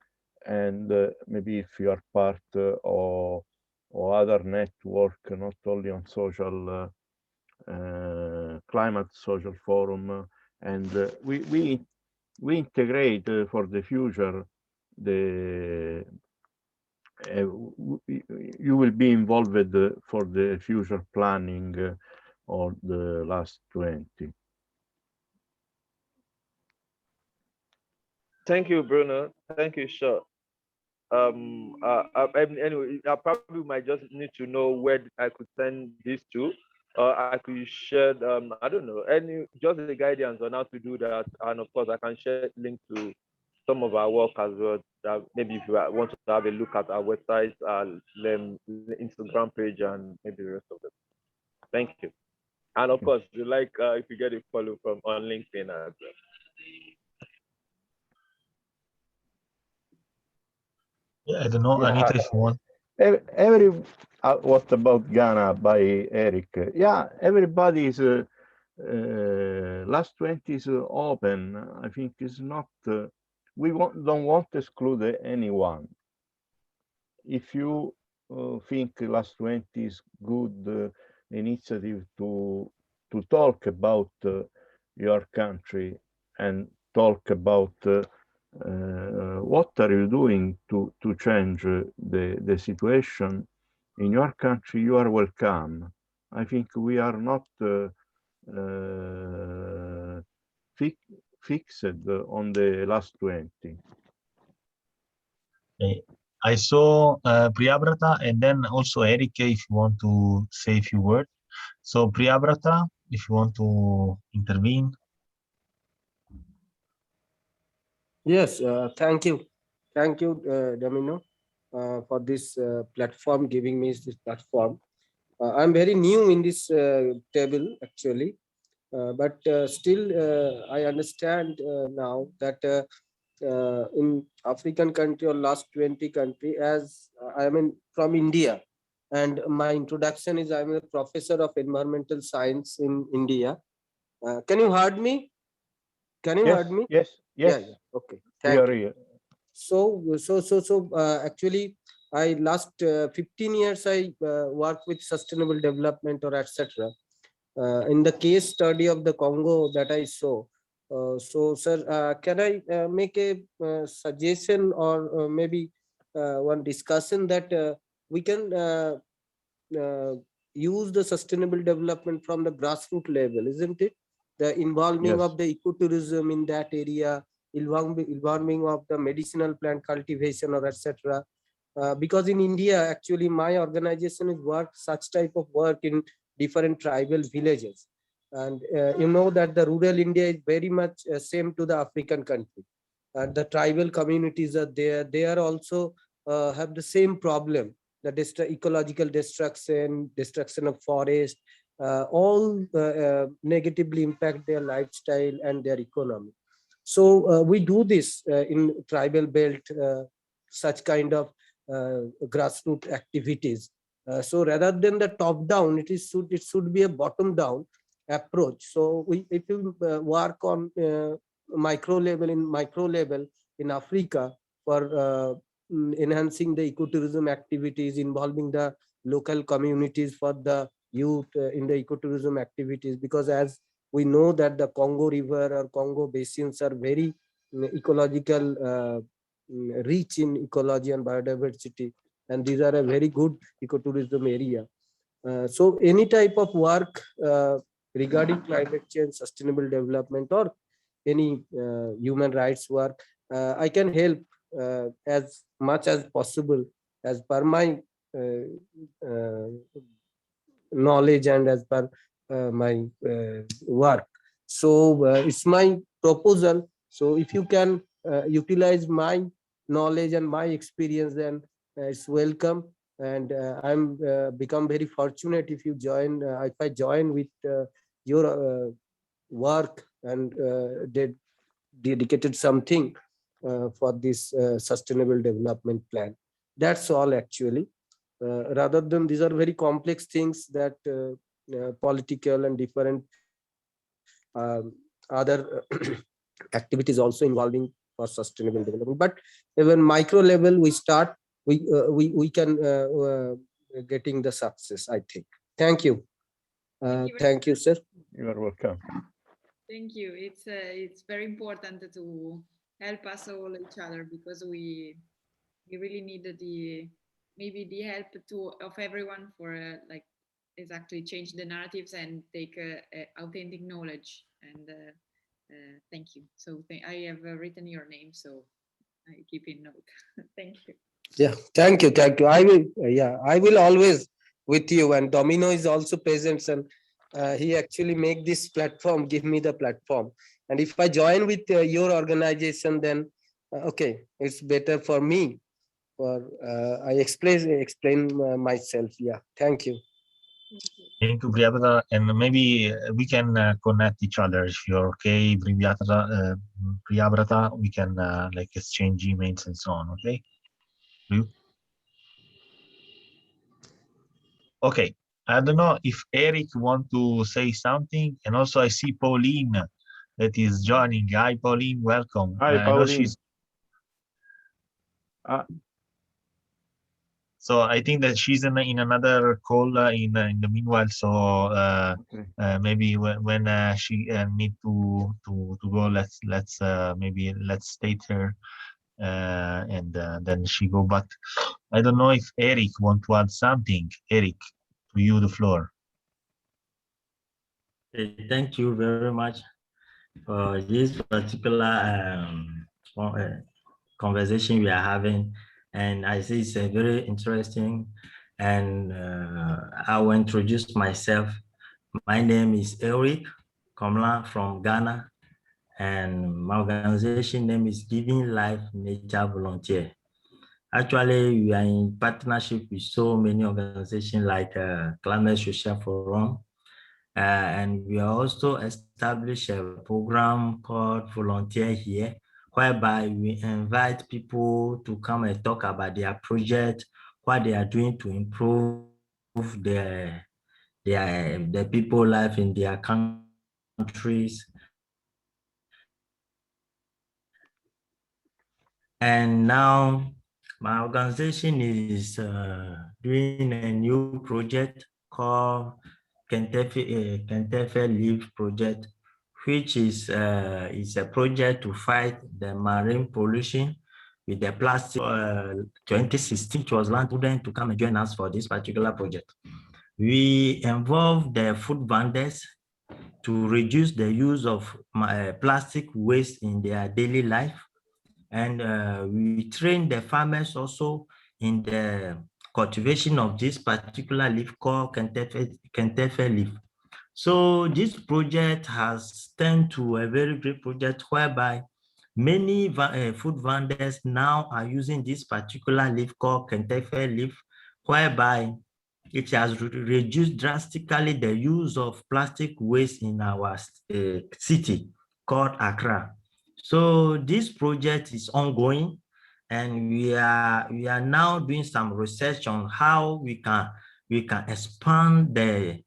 and maybe if you are part of other network, not only on social climate social forum, and we integrate for the future the you will be involved for the future planning of the last 20. Thank you, Bruno. Thank you, Shaw. Anyway, I probably might just need to know where I could send this to. I could share, I don't know, just the guidance on how to do that. And of course, I can share link to some of our work as well. That maybe if you want to have a look at our website, our Instagram page, and maybe the rest of them. Thank you. And of course, if you get a follow from on LinkedIn as well. Yeah, I don't know, Anita, if you want. What about Ghana by Eric? Yeah, everybody is last 20 is open. I think is not. We don't want to exclude anyone. If you think last 20 is good initiative to talk about your country and talk about what are you doing to change the situation in your country, you are welcome. I think we are not fixed on the last 20. Okay. I saw Priyabrata and then also Eric, if you want to say a few words. So Priyabrata, if you want to intervene. Yes, thank you. Thank you, Domino, for this platform, giving me this platform. I'm very new in this table, actually, but still I understand now that in African country or last 20 country, as I am from India, and my introduction is I'm a professor of environmental science in India. Can you hear me? Can you hear me? Yes. Yeah. Okay. Thank you. Here. So actually, I last 15 years I work with sustainable development or etc. In the case study of the Congo that I saw. So, sir, can I make a suggestion or maybe one discussion that we can use the sustainable development from the grassroots level, isn't it? The involving of the ecotourism in that area, involving of the medicinal plant cultivation or etc. Because in India, actually, my organization is such type of work in different tribal villages. And you know that the rural India is very much same to the African country. The tribal communities are there. They are also have the same problem. The ecological destruction of forest, all negatively impact their lifestyle and their economy. So we do this in tribal belt, such kind of grassroots activities. So rather than the top down, it should be a bottom down approach. So if you work on micro level in Africa for enhancing the ecotourism activities, involving the local communities for the youth in the ecotourism activities, because as we know that the Congo River or Congo basins are very ecological rich in ecology and biodiversity, and these are a very good ecotourism area. So any type of work regarding climate change, sustainable development, or any human rights work, I can help as much as possible as per my knowledge and as per my work. So it's my proposal. So if you can utilize my knowledge and my experience, then it's welcome. And I'm become very fortunate if you join, if I join with your work and dedicated something for this sustainable development plan. That's all actually. Rather than these are very complex things that political and different other activities also involving for sustainable development. But even micro level, we start, we can getting the success, I think. Thank you. Thank you, sir. You are welcome. Thank you. It's very important to help us all each other, because we really need maybe the help of everyone for like exactly change the narratives and take authentic knowledge. And thank you. So I have written your name, so I keep in note. Thank you. Yeah, thank you, thank you. I will, yeah, I will always with you. And Domino is also present, and he actually make this platform, give me the platform. And if I join with your organization, then okay, it's better for me. For I explain myself. Yeah, thank you. Thank you, Priyabrata. And maybe we can connect each other if you're okay, Priyabrata. We can like exchange emails and so on. Okay. You? Okay. I don't know if Eric want to say something, and also I see Pauline that is joining. Hi, Pauline. Welcome. Hi, I know Pauline. she's. So I think that she's in another call in the meanwhile. So maybe when she need to go, let's maybe let's state her and then she go. But I don't know if Eric want to add something. Eric, to you the floor. Thank you very much for this particular conversation we are having, and I see it's very interesting. And I will introduce myself. My name is Eric Komla from Ghana, and my organization name is Giving Life Nature Volunteer. Actually, we are in partnership with so many organizations like Climate Social Forum, and we also established a program called Volunteer Here, whereby we invite people to come and talk about their project, what they are doing to improve the people life in their countries. And now my organization is doing a new project called Kentefe Leaf Project, which is a project to fight the marine pollution with the plastic. 2016, it was launched to come and join us for this particular project. We involve the food vendors to reduce the use of plastic waste in their daily life. And we train the farmers also in the cultivation of this particular leaf called Kentefe leaf. So this project has turned to a very great project whereby many food vendors now are using this particular leaf called Kentefe leaf, whereby it has reduced drastically the use of plastic waste in our city called Accra. So this project is ongoing, and we are now doing some research on how we can expand the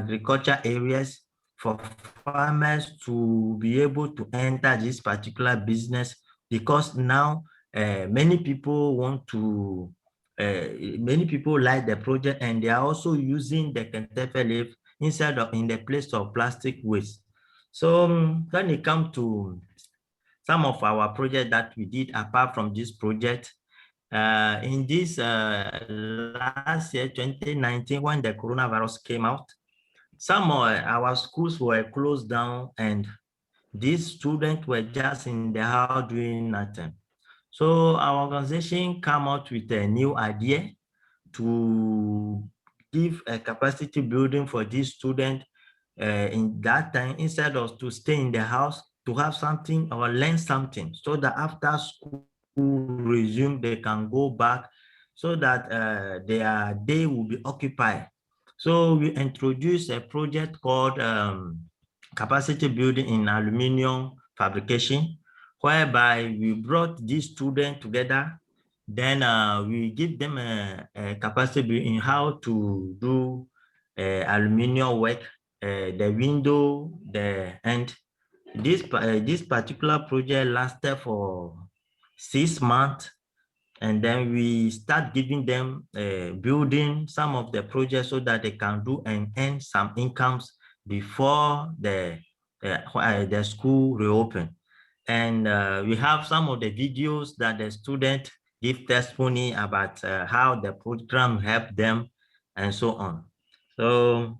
agriculture areas for farmers to be able to enter this particular business, because now many people want to many people like the project, and they are also using the Kentefe leaf instead of in the place of plastic waste. So when it comes to some of our projects that we did apart from this project, in this last year, 2019, when the coronavirus came out, some of our schools were closed down, and these students were just in the house doing nothing. So our organization came out with a new idea to give a capacity building for these students in that time, instead of to stay in the house, to have something or learn something, so that after school resume, they can go back, so that their day will be occupied. So we introduced a project called capacity building in aluminum fabrication, whereby we brought these students together. Then we give them a capacity in how to do aluminum work, the window, and this particular project lasted for 6 months. And then we start giving them building some of the projects so that they can do and earn some incomes before the school reopen. And we have some of the videos that the students give testimony about how the program helped them and so on. So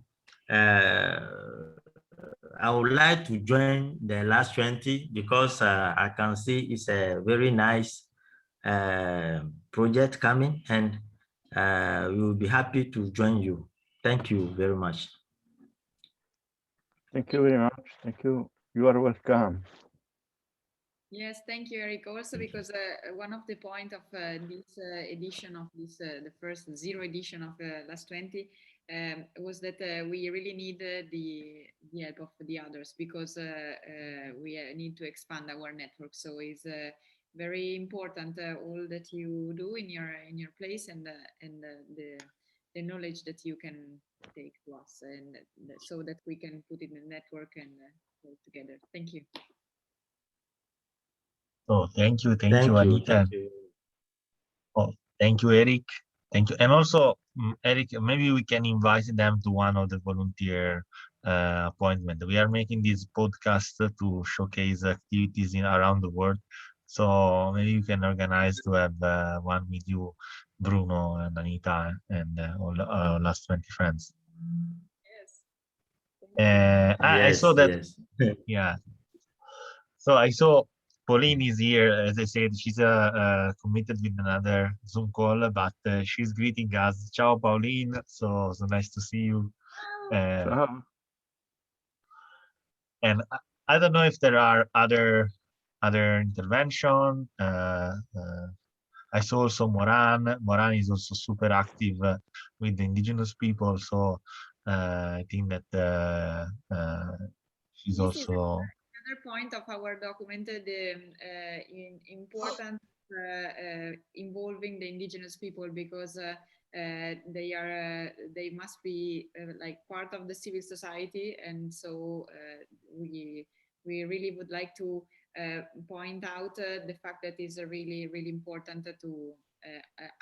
I would like to join the Last 20 because I can see it's a very nice project coming, and we will be happy to join you. Thank you very much. Thank you very much. Thank you. You are welcome. Yes, thank you, Eric. Also, because one of the point of this edition of this, the first zero edition of Last 20, was that we really need the help of the others, because we need to expand our network. So it's very important all that you do in your place, and the knowledge that you can take to us, and so that we can put it in the network and work together. Thank you. Oh, thank you, Anita. Thank you. Oh, thank you, Eric. Thank you. And also, Eric, maybe we can invite them to one of the volunteer appointment. We are making this podcast to showcase activities around the world. So maybe you can organize to have one with you, Bruno and Anita, and all Last 20 friends. Yes. I saw that. Yes. Yeah. So I saw Pauline is here. As I said, she's committed with another Zoom call, but she's greeting us. Ciao, Pauline. So nice to see you. Ciao. And I don't know if there are other intervention. I saw also Moran. Moran is also super active with the indigenous people. So I think that she's This is also. another point of our document, the important involving the indigenous people, because they must be like part of the civil society, and so we really would like to point out the fact that it's really important to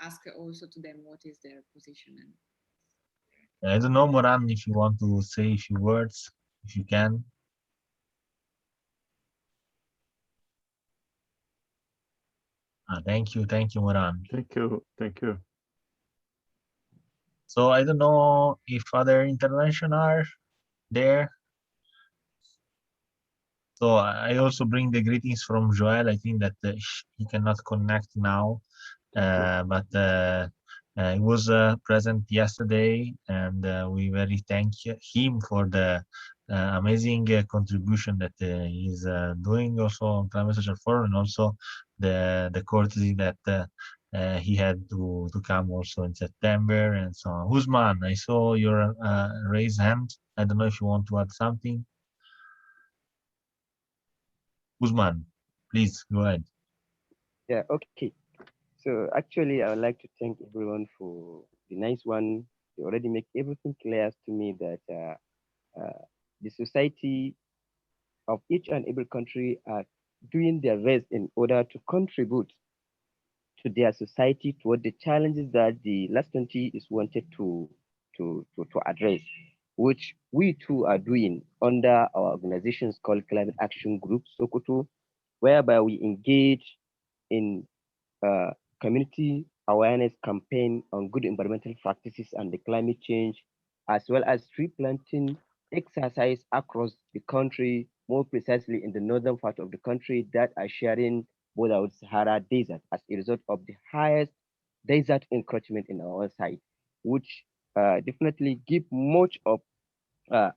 ask also to them what is their position. And I don't know, Moran, if you want to say a few words, if you can. Thank you, Moran. Thank you. So I don't know if other intervention are there. So I also bring the greetings from Joel. I think that he cannot connect now, but he was present yesterday, and we very thank him for the amazing contribution that he's doing also on Climate Social Forum, and also the courtesy that he had to come also in September and so on. Usman, I saw your raised hand. I don't know if you want to add something. Usman, please go ahead. Yeah, okay. So actually, I would like to thank everyone for the nice one. They already make everything clear to me that the society of each and every country are doing their best in order to contribute to their society toward the challenges that the Last 20 is wanted to address, which we too are doing under our organizations called Climate Action Group Sokoto, whereby we engage in community awareness campaign on good environmental practices and the climate change, as well as tree planting exercise across the country, more precisely in the northern part of the country that are sharing border with Sahara Desert as a result of the highest desert encroachment in our own side, which definitely give much of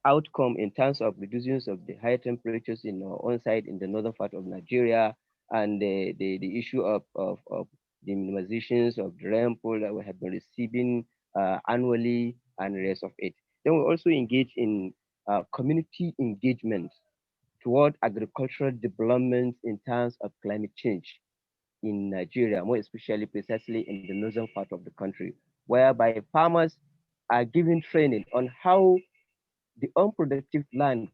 outcome in terms of reducing of the high temperatures in our own side in the northern part of Nigeria, and the issue of the minimizations of the rainfall that we have been receiving annually and the rest of it. Then we also engage in community engagement toward agricultural development in terms of climate change in Nigeria, more especially precisely in the northern part of the country, whereby farmers are given training on how the unproductive land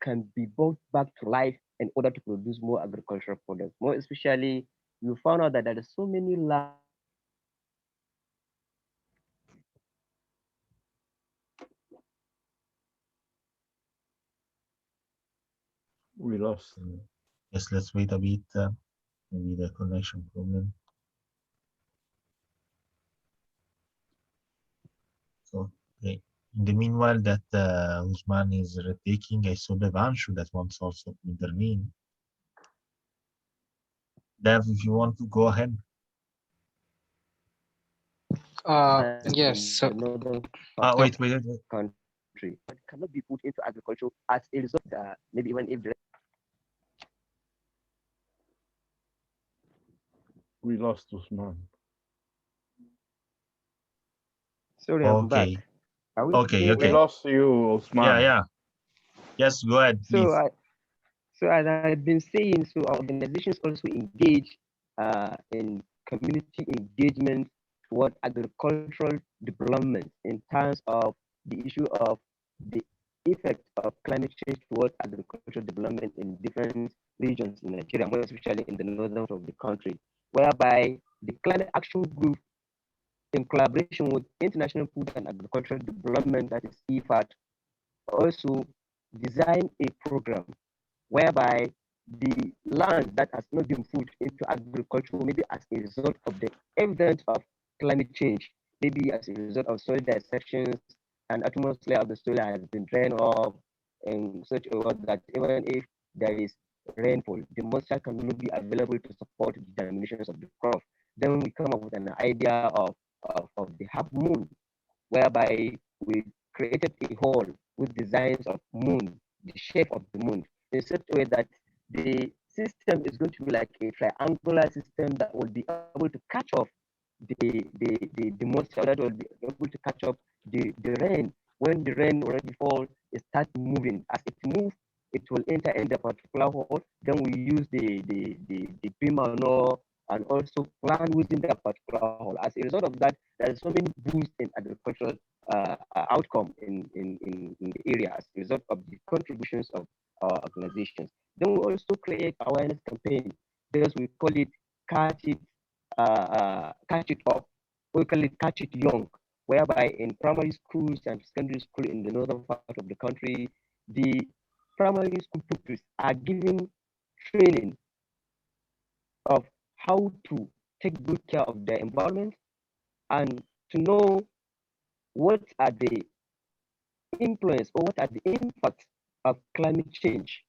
can be brought back to life in order to produce more agricultural products. More especially, you found out that there are so many land We lost. Yes, let's wait a bit. Maybe the connection problem. So, okay. In the meanwhile, that Usman is retaking, I saw Devanshu that wants also to intervene. Dev, if you want to go ahead. Yes. So, the northern Wait. country, but cannot be put into agriculture as a result. Maybe even if the We lost Usman. sorry, I'm back. Okay. Are we Okay. We lost you, Usman. Yeah. Yes, go ahead, please. So as I've been saying, so our organizations also engage in community engagement toward agricultural development in terms of the issue of the effect of climate change towards agricultural development in different regions in Nigeria, more especially in the northern part of the country, whereby the Climate Action Group, in collaboration with International Food and Agricultural Development, that is IFAD, also design a program whereby the land that has not been put into agriculture, maybe as a result of the evidence of climate change, maybe as a result of soil dissections, and atmosphere of the soil has been drained off in such a way that even if there is rainfall, the moisture can not be available to support the germinations of the crop. Then we come up with an idea of the half moon, whereby we created a hole with designs of moon, the shape of the moon, in such a way that the system is going to be like a triangular system that will be able to catch up the moisture, that will be able to catch up the rain. When the rain already falls, it starts moving. As it moves, it will enter in the particular hole. Then we use the pea manure and also plant within that particular hole. As a result of that, there is so many boosts in agricultural outcome in the area as a result of the contributions of our organizations. Then we also create awareness campaign because we call it catch it up. We call it catch it young, whereby in primary schools and secondary school in the northern part of the country, the primary school pupils are given training of how to take good care of their environment and to know what are the influence or what are the impacts of climate change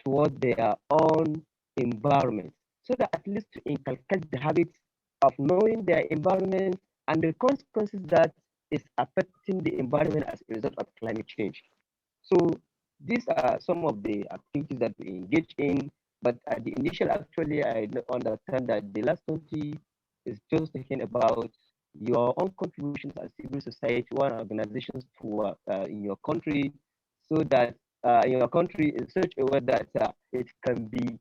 toward their own environment, so that at least to inculcate the habits of knowing their environment and the consequences that is affecting the environment as a result of climate change. So these are some of the activities that we engage in, but at the initial, actually, I understand that the last 20 is just talking about your own contributions as civil society or organizations to in your country, so that in your country in such a way that it can be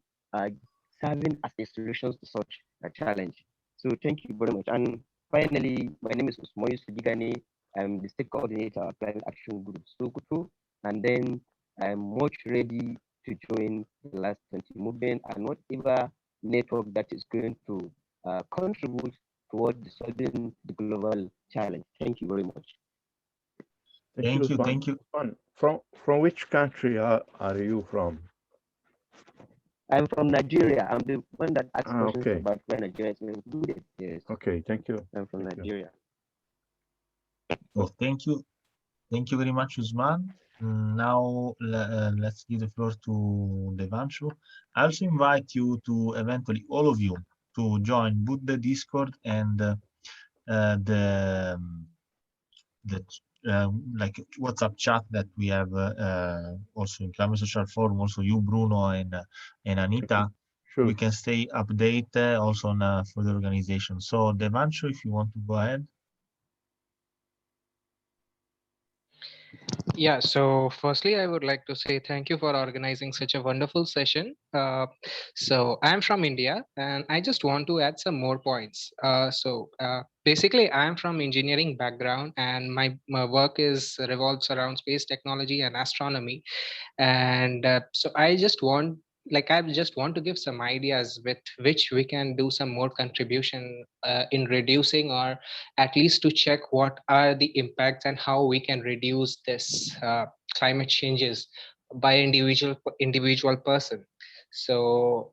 serving as a solution to such a challenge. So thank you very much. And finally, my name is Usmoy Sudigani. I'm the state coordinator of Climate Action Group Sokoto, and then I'm much ready to join the last 20 movement and whatever network that is going to contribute towards solving the global challenge. Thank you very much. Thank you. From which country are you from? I'm from Nigeria. I'm the one that asked questions okay. about where Nigeria is included. Yes. Okay, thank you. I'm from Nigeria. Well, thank you. Thank you very much, Usman. Now let's give the floor to Devanshu. I also invite you to eventually, all of you, to join both the Discord and the like WhatsApp chat that we have also in Climate Social Forum. Also, you, Bruno, and Anita. Sure. We can stay update also on for the organization. So, Devanshu, if you want to go ahead. Yeah, so firstly, I would like to say thank you for organizing such a wonderful session. So I'm from India and I just want to add some more points. Basically, I'm from engineering background and my work is revolves around space technology and astronomy. And so I just want to give some ideas with which we can do some more contribution in reducing, or at least to check what are the impacts and how we can reduce this climate changes by individual person. So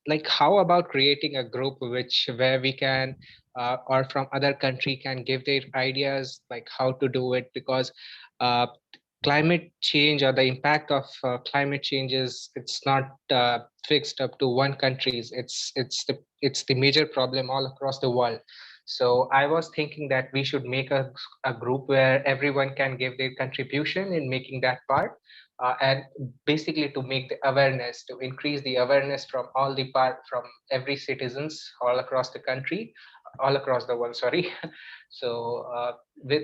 like how about creating a group where we can or from other country can give their ideas like how to do it, because uh, climate change or the impact of climate change is it's not fixed up to one country's. It's the major problem all across the world. So I was thinking that we should make a group where everyone can give their contribution in making that part, and basically to make the awareness, to increase the awareness from all the part, from every citizens all across the country, all across the world, sorry. So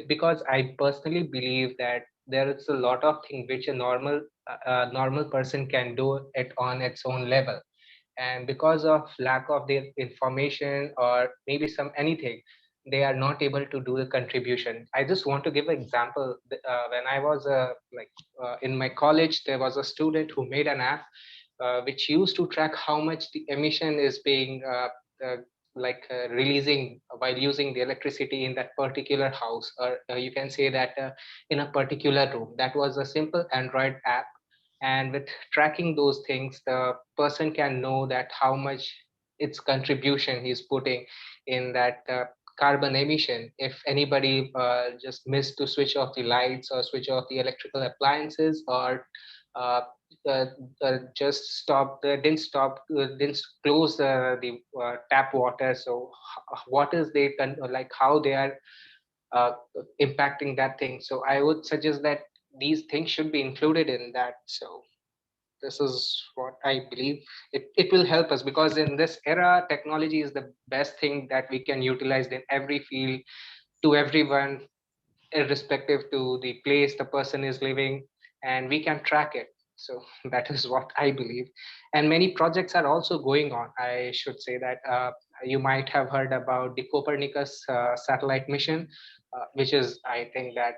because I personally believe that there is a lot of things which a normal person can do it on its own level, and because of lack of their information or maybe some anything, they are not able to do the contribution. I just want to give an example. When I was in my college, there was a student who made an app which used to track how much the emission is being uh, releasing while using the electricity in that particular house, or you can say that in a particular room. That was a simple Android app, and with tracking those things, the person can know that how much its contribution he's putting in that carbon emission. If anybody just missed to switch off the lights or switch off the electrical appliances, or uh, uh, just didn't close the tap water, so what is they like how they are uh, impacting that thing. So I would suggest that these things should be included in that. So this is what I believe. It will help us, because in this era, technology is the best thing that we can utilize in every field, to everyone, irrespective to the place the person is living, and we can track it. So that is what I believe. And many projects are also going on. I should say that you might have heard about the Copernicus satellite mission, which is, I think that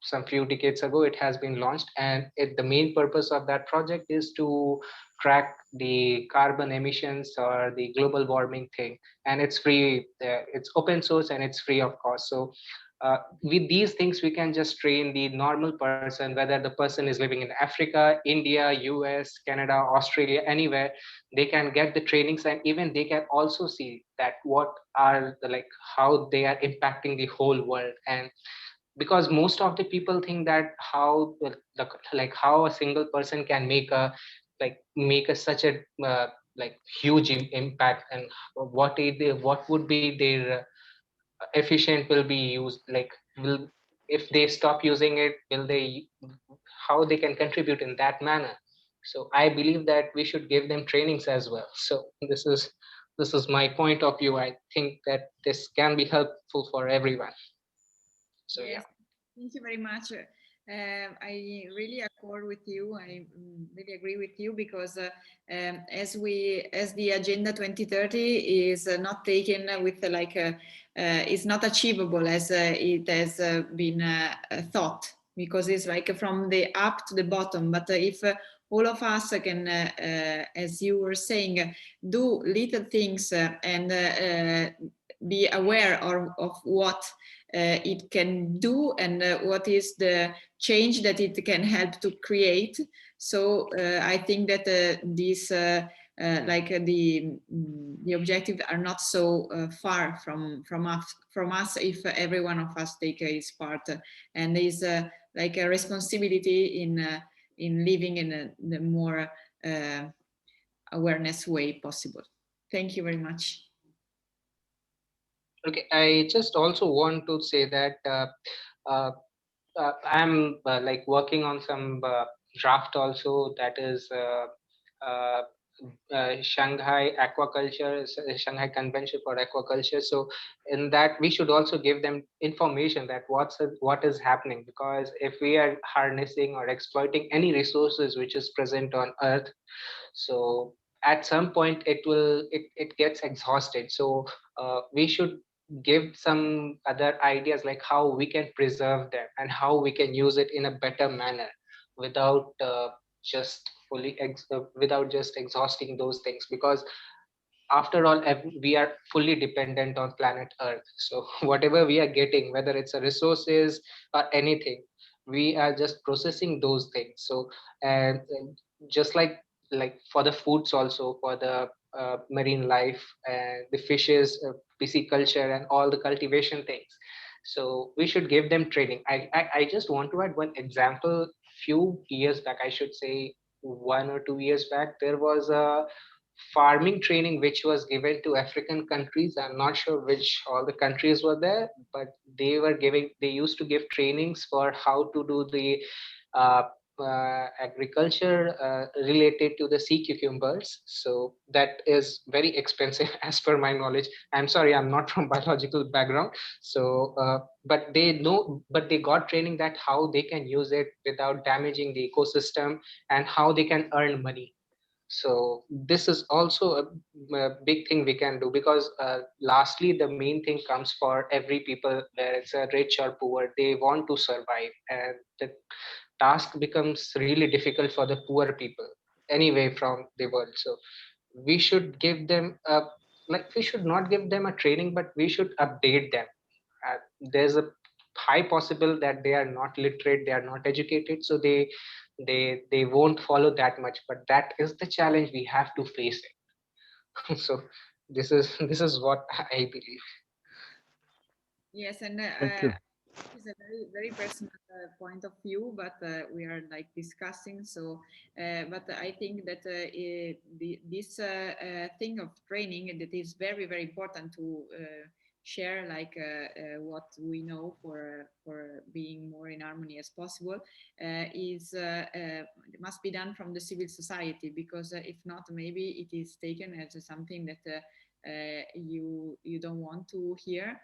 some few decades ago it has been launched, and the main purpose of that project is to track the carbon emissions or the global warming thing. And it's free, it's open source, and it's free of cost. So with these things we can just train the normal person, whether the person is living in Africa, India, US, Canada, Australia, anywhere. They can get the trainings, and even they can also see that what are the like how they are impacting the whole world. And because most of the people think that how like how a single person can make a such a huge impact, and what would be their efficient will be used, like will, if they stop using it, will they, how they can contribute in that manner. So I believe that we should give them trainings as well. So this is my point of view. I think that this can be helpful for everyone. So yes. yeah. Thank you very much. I really accord with you. I really agree with you, because as the Agenda 2030 is not taken with is not achievable as it has been thought, because it's like from the up to the bottom. But if all of us can, as you were saying, do little things and be aware of what it can do, and what is the change that it can help to create. So I think that these the objectives are not so far from us if every one of us take his part, and there is like a responsibility in living in the more awareness way possible. Thank you very much. Okay, I just also want to say that I'm like working on some draft also, that is uh, Shanghai Aquaculture, Shanghai Convention for Aquaculture. So in that we should also give them information that what is happening, because if we are harnessing or exploiting any resources which is present on Earth, so at some point it gets exhausted. So we should give some other ideas like how we can preserve them and how we can use it in a better manner without just without just exhausting those things, because after all we are fully dependent on planet Earth. So whatever we are getting, whether it's a resources or anything, we are just processing those things. So and just like for the foods also, for the marine life and the fishes, pisciculture and all the cultivation things, so we should give them training. I just want to add one example. Few years back, I should say 1 or 2 years back, there was a farming training which was given to African countries. I'm not sure which all the countries were there, but they used to give trainings for how to do the uh, agriculture related to the sea cucumbers. So that is very expensive as per my knowledge. I'm sorry, I'm not from biological background. So, but they got training that how they can use it without damaging the ecosystem and how they can earn money. So this is also a big thing we can do, because lastly the main thing comes for every people, whether it's a rich or poor, they want to survive, and the task becomes really difficult for the poor people anyway from the world. So we should give them we should not give them a training, but we should update them. There's a high possible that they are not literate, they are not educated, so they won't follow that much, but that is the challenge we have to face it. So this is what I believe. Yes, and Thank you. it's a very very personal point of view, but we are like discussing. So, but I think that this thing of training, that is very very important to share, like what we know for being more in harmony as possible, is must be done from the civil society, because if not, maybe it is taken as something that you don't want to hear.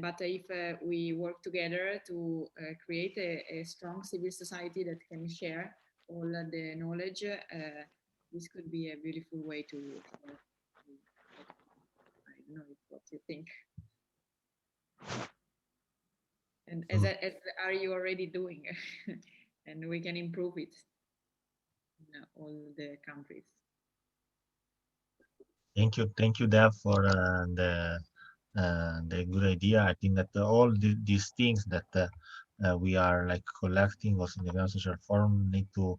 But if we work together to create a strong civil society that can share all the knowledge, this could be a beautiful way to I don't know what you think. And as are you already doing? And we can improve it in all the countries. Thank you, Dev, for the good idea. I think that all these things that we are like collecting also in the Grand Social Forum need to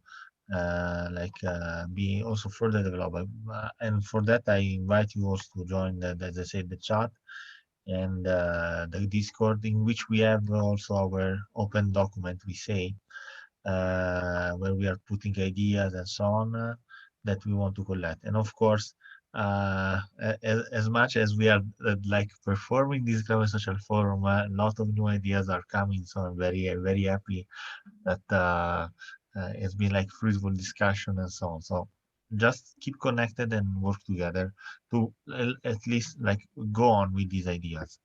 be also further developed. And for that, I invite you also to join, as I said, the chat and the Discord, in which we have also our open document, we say, where we are putting ideas and so on that we want to collect. And of course, as much as we are like performing this Global Social Forum, a lot of new ideas are coming. So I'm very happy that it's been like fruitful discussion and so on. So just keep connected and work together to at least like go on with these ideas.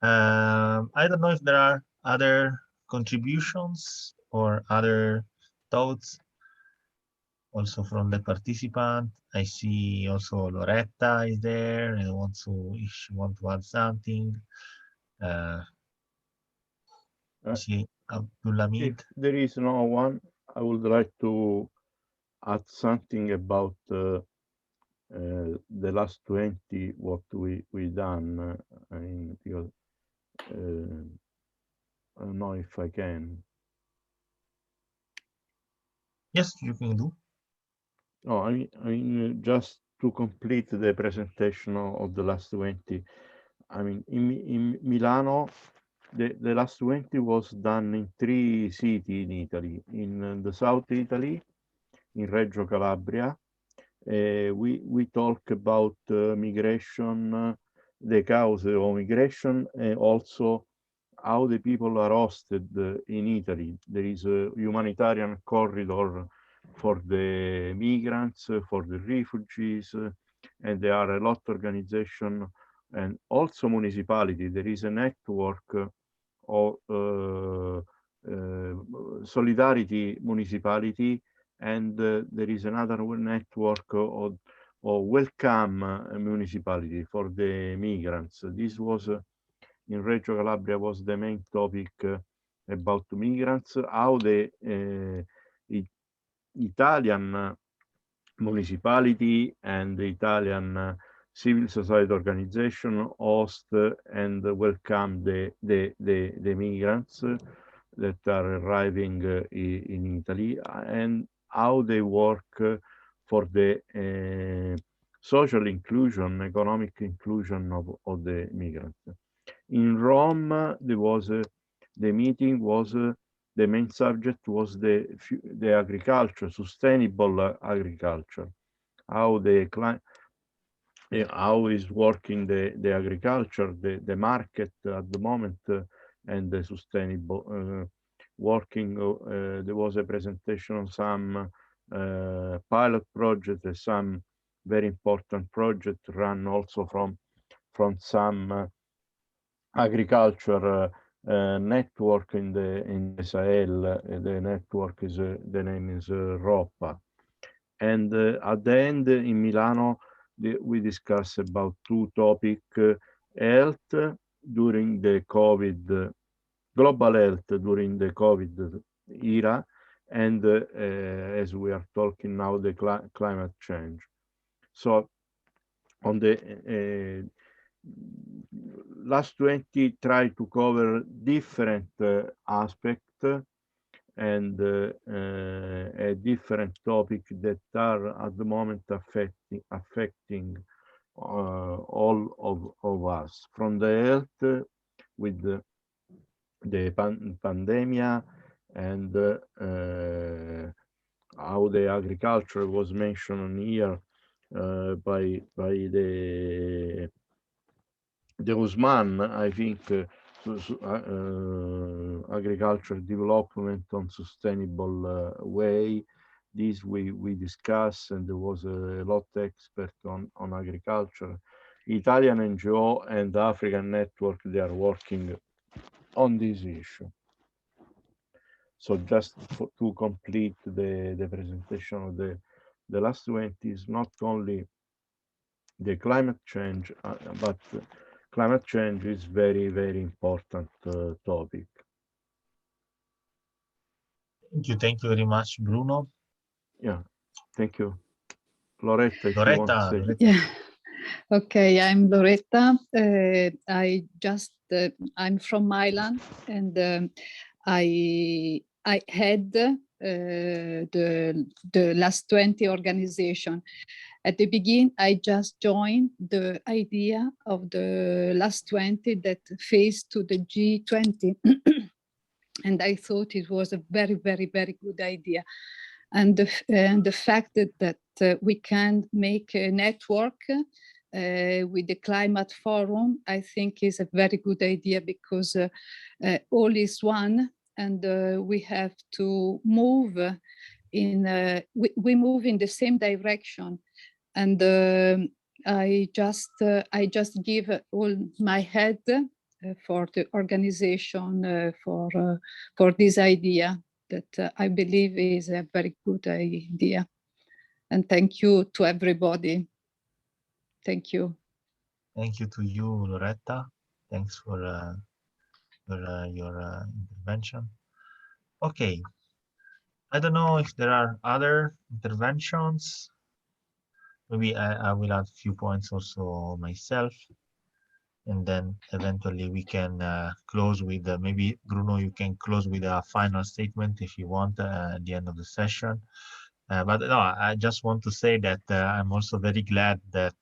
I don't know if there are other contributions or other thoughts also from the participant. I see also Loretta is there and wants to, if she wants to add something. See Abdulhamid. If there is no one, I would like to add something about the last 20, what we done. I mean, because I don't know if I can. Yes, you can do. No, I mean, just to complete the presentation of the last 20. I mean, in Milano, the last 20 was done in 3 cities in Italy: in the South Italy, in Reggio Calabria, we talk about migration, the cause of migration, and also how the people are hosted in Italy. There is a humanitarian corridor for the migrants, for the refugees, and there are a lot of organizations and also municipality. There is a network of solidarity municipality, and there is another network of welcome municipality for the migrants. This was in Reggio Calabria was the main topic about migrants, how the Italian municipality and the Italian civil society organization host and welcome the migrants that are arriving in Italy, and how they work for the social inclusion, economic inclusion of the migrants. In Rome, there was the meeting was the main subject was the agriculture, sustainable agriculture, how how is working the agriculture, the market at the moment, and the sustainable working. There was a presentation on some pilot project, and some very important project run also from some agriculture network in the Sahel. The network is the name is ROPA. And at the end in Milano, we discussed about two topics: health during the COVID, global health during the COVID era, and as we are talking now, the climate change. So on the Last 20 try to cover different aspects and a different topic that are at the moment affecting all of us, from the health with the pandemic, and how the agriculture was mentioned here by the Usman, I think, agriculture development on sustainable way. This we discussed, and there was a lot of expert on agriculture. Italian NGO and African network, they are working on this issue. So just to complete the presentation of the last 20 is not only the climate change, but climate change is very, very important topic. Thank you very much, Bruno. Yeah, thank you. Loretta, if Loretta, you want to say. Loretta. Yeah. Okay, I'm Loretta. I'm from Milan, and I had the Last 20 organization. At the beginning, I just joined the idea of the Last 20 that faced to the G20. And I thought it was a very, very, very good idea. And the fact that we can make a network with the climate forum, I think is a very good idea, because all is one, and we have to move we move in the same direction. And I just give all my head for the organization for this idea that I believe is a very good idea. And thank you to everybody. Thank you. Thank you to you, Loretta. Thanks for your intervention. Okay. I don't know if there are other interventions. Maybe I will add a few points also myself, and then eventually we can close with maybe Bruno, you can close with a final statement if you want at the end of the session. But no, I just want to say that I'm also very glad that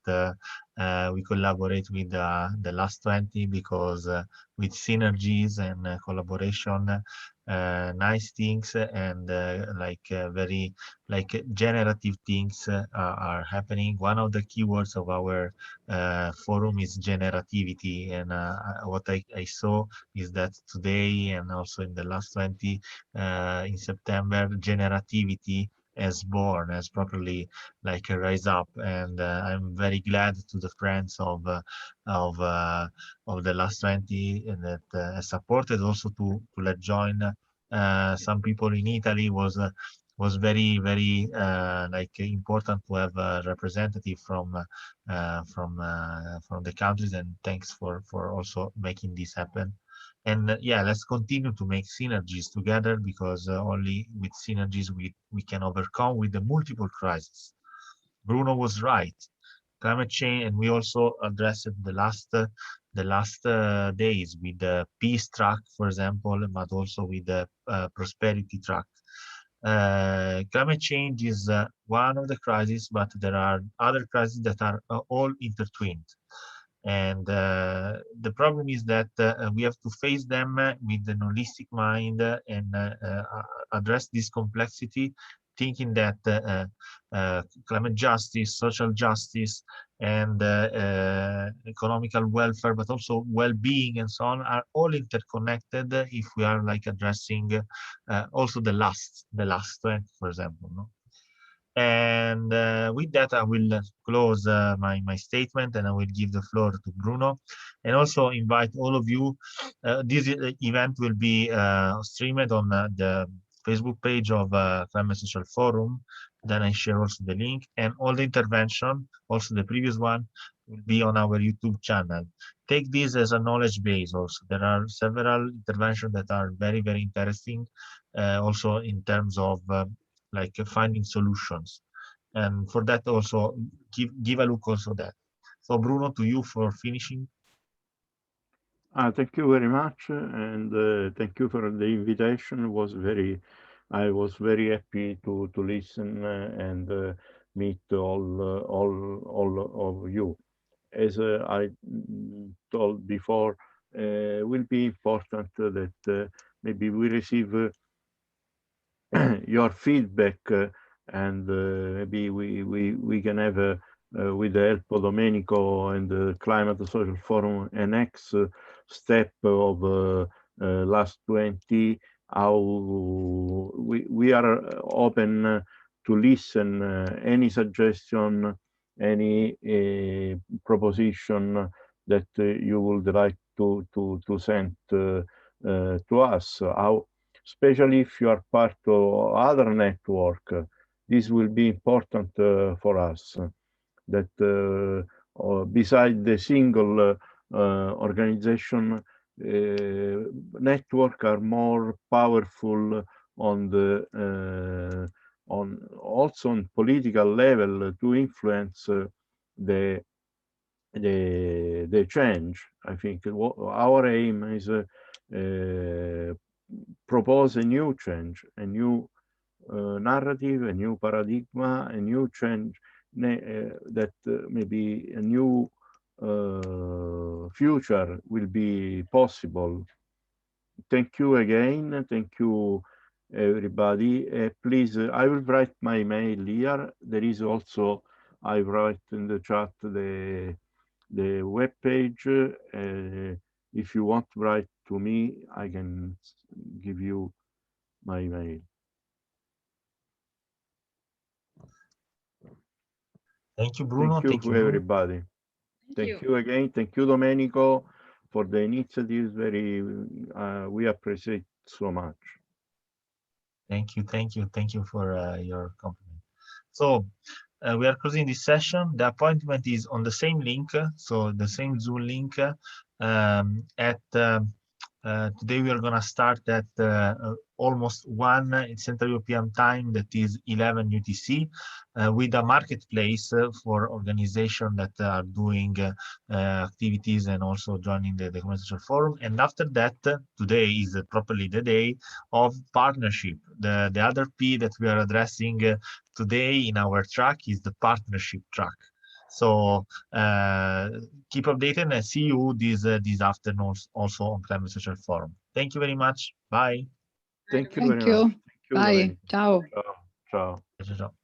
we collaborate with the Last20 because with synergies and collaboration, nice things and very generative things are happening. One of the keywords of our forum is generativity, and what I saw is that today and also in the Last20 in September, generativity as born, as properly rise up, and I'm very glad to the friends of the Last20 and that supported also to let join some people in Italy was very important to have a representative from the countries, and thanks for also making this happen. And yeah, let's continue to make synergies together because only with synergies we can overcome with the multiple crises. Bruno was right. Climate change, and we also addressed the last days with the peace track, for example, but also with the prosperity track. Climate change is one of the crises, but there are other crises that are all intertwined. And the problem is that we have to face them with an holistic mind and address this complexity, thinking that climate justice, social justice, and economical welfare, but also well-being and so on, are all interconnected if we are addressing also the last 20, for example. No? And with that, I will close my statement, and I will give the floor to Bruno, and also invite all of you. This event will be streamed on the Facebook page of Climate Social Forum. Then I share also the link, and all the intervention, also the previous one, will be on our YouTube channel. Take this as a knowledge base also. There are several interventions that are very, very interesting, also in terms of finding solutions, and for that also give a look also that. So Bruno, to you for finishing. Thank you very much, and thank you for the invitation. I was very happy to listen and meet all of you. As I told before, will be important that maybe we receive your feedback, and maybe we can have with the help of Domenico and the Climate Social Forum a next step of Last20. How we are open to listen any suggestion, any proposition that you would like to send to us. Especially if you are part of other network, this will be important for us. That beside the single organization, network are more powerful on the also on political level to influence the change. I think our aim is propose a new change, a new narrative, a new paradigm, a new change that maybe a new future will be possible. Thank you again. Thank you, everybody. Please, I will write my mail here. There is also, I write in the chat the web page. If you want to write to me, I can give you my mail. Thank you, Bruno. Thank you, everybody. Thank you again. Thank you, Domenico, for the initiatives. We appreciate so much. Thank you for your compliment. So we are closing this session. The appointment is on the same link, so the same Zoom link. Today we are gonna start at almost 1 in Central European time, that is 11 UTC, with a marketplace for organizations that are doing activities and also joining the Conversation Forum. And after that, today is properly the day of partnership. The other P that we are addressing today in our track is the partnership track. So keep updated and see you this afternoon also on Climate Social Forum. Thank you very much. Bye. Thank you Thank very you. much. Thank you, Bye. Lorraine. Ciao. Ciao. Ciao.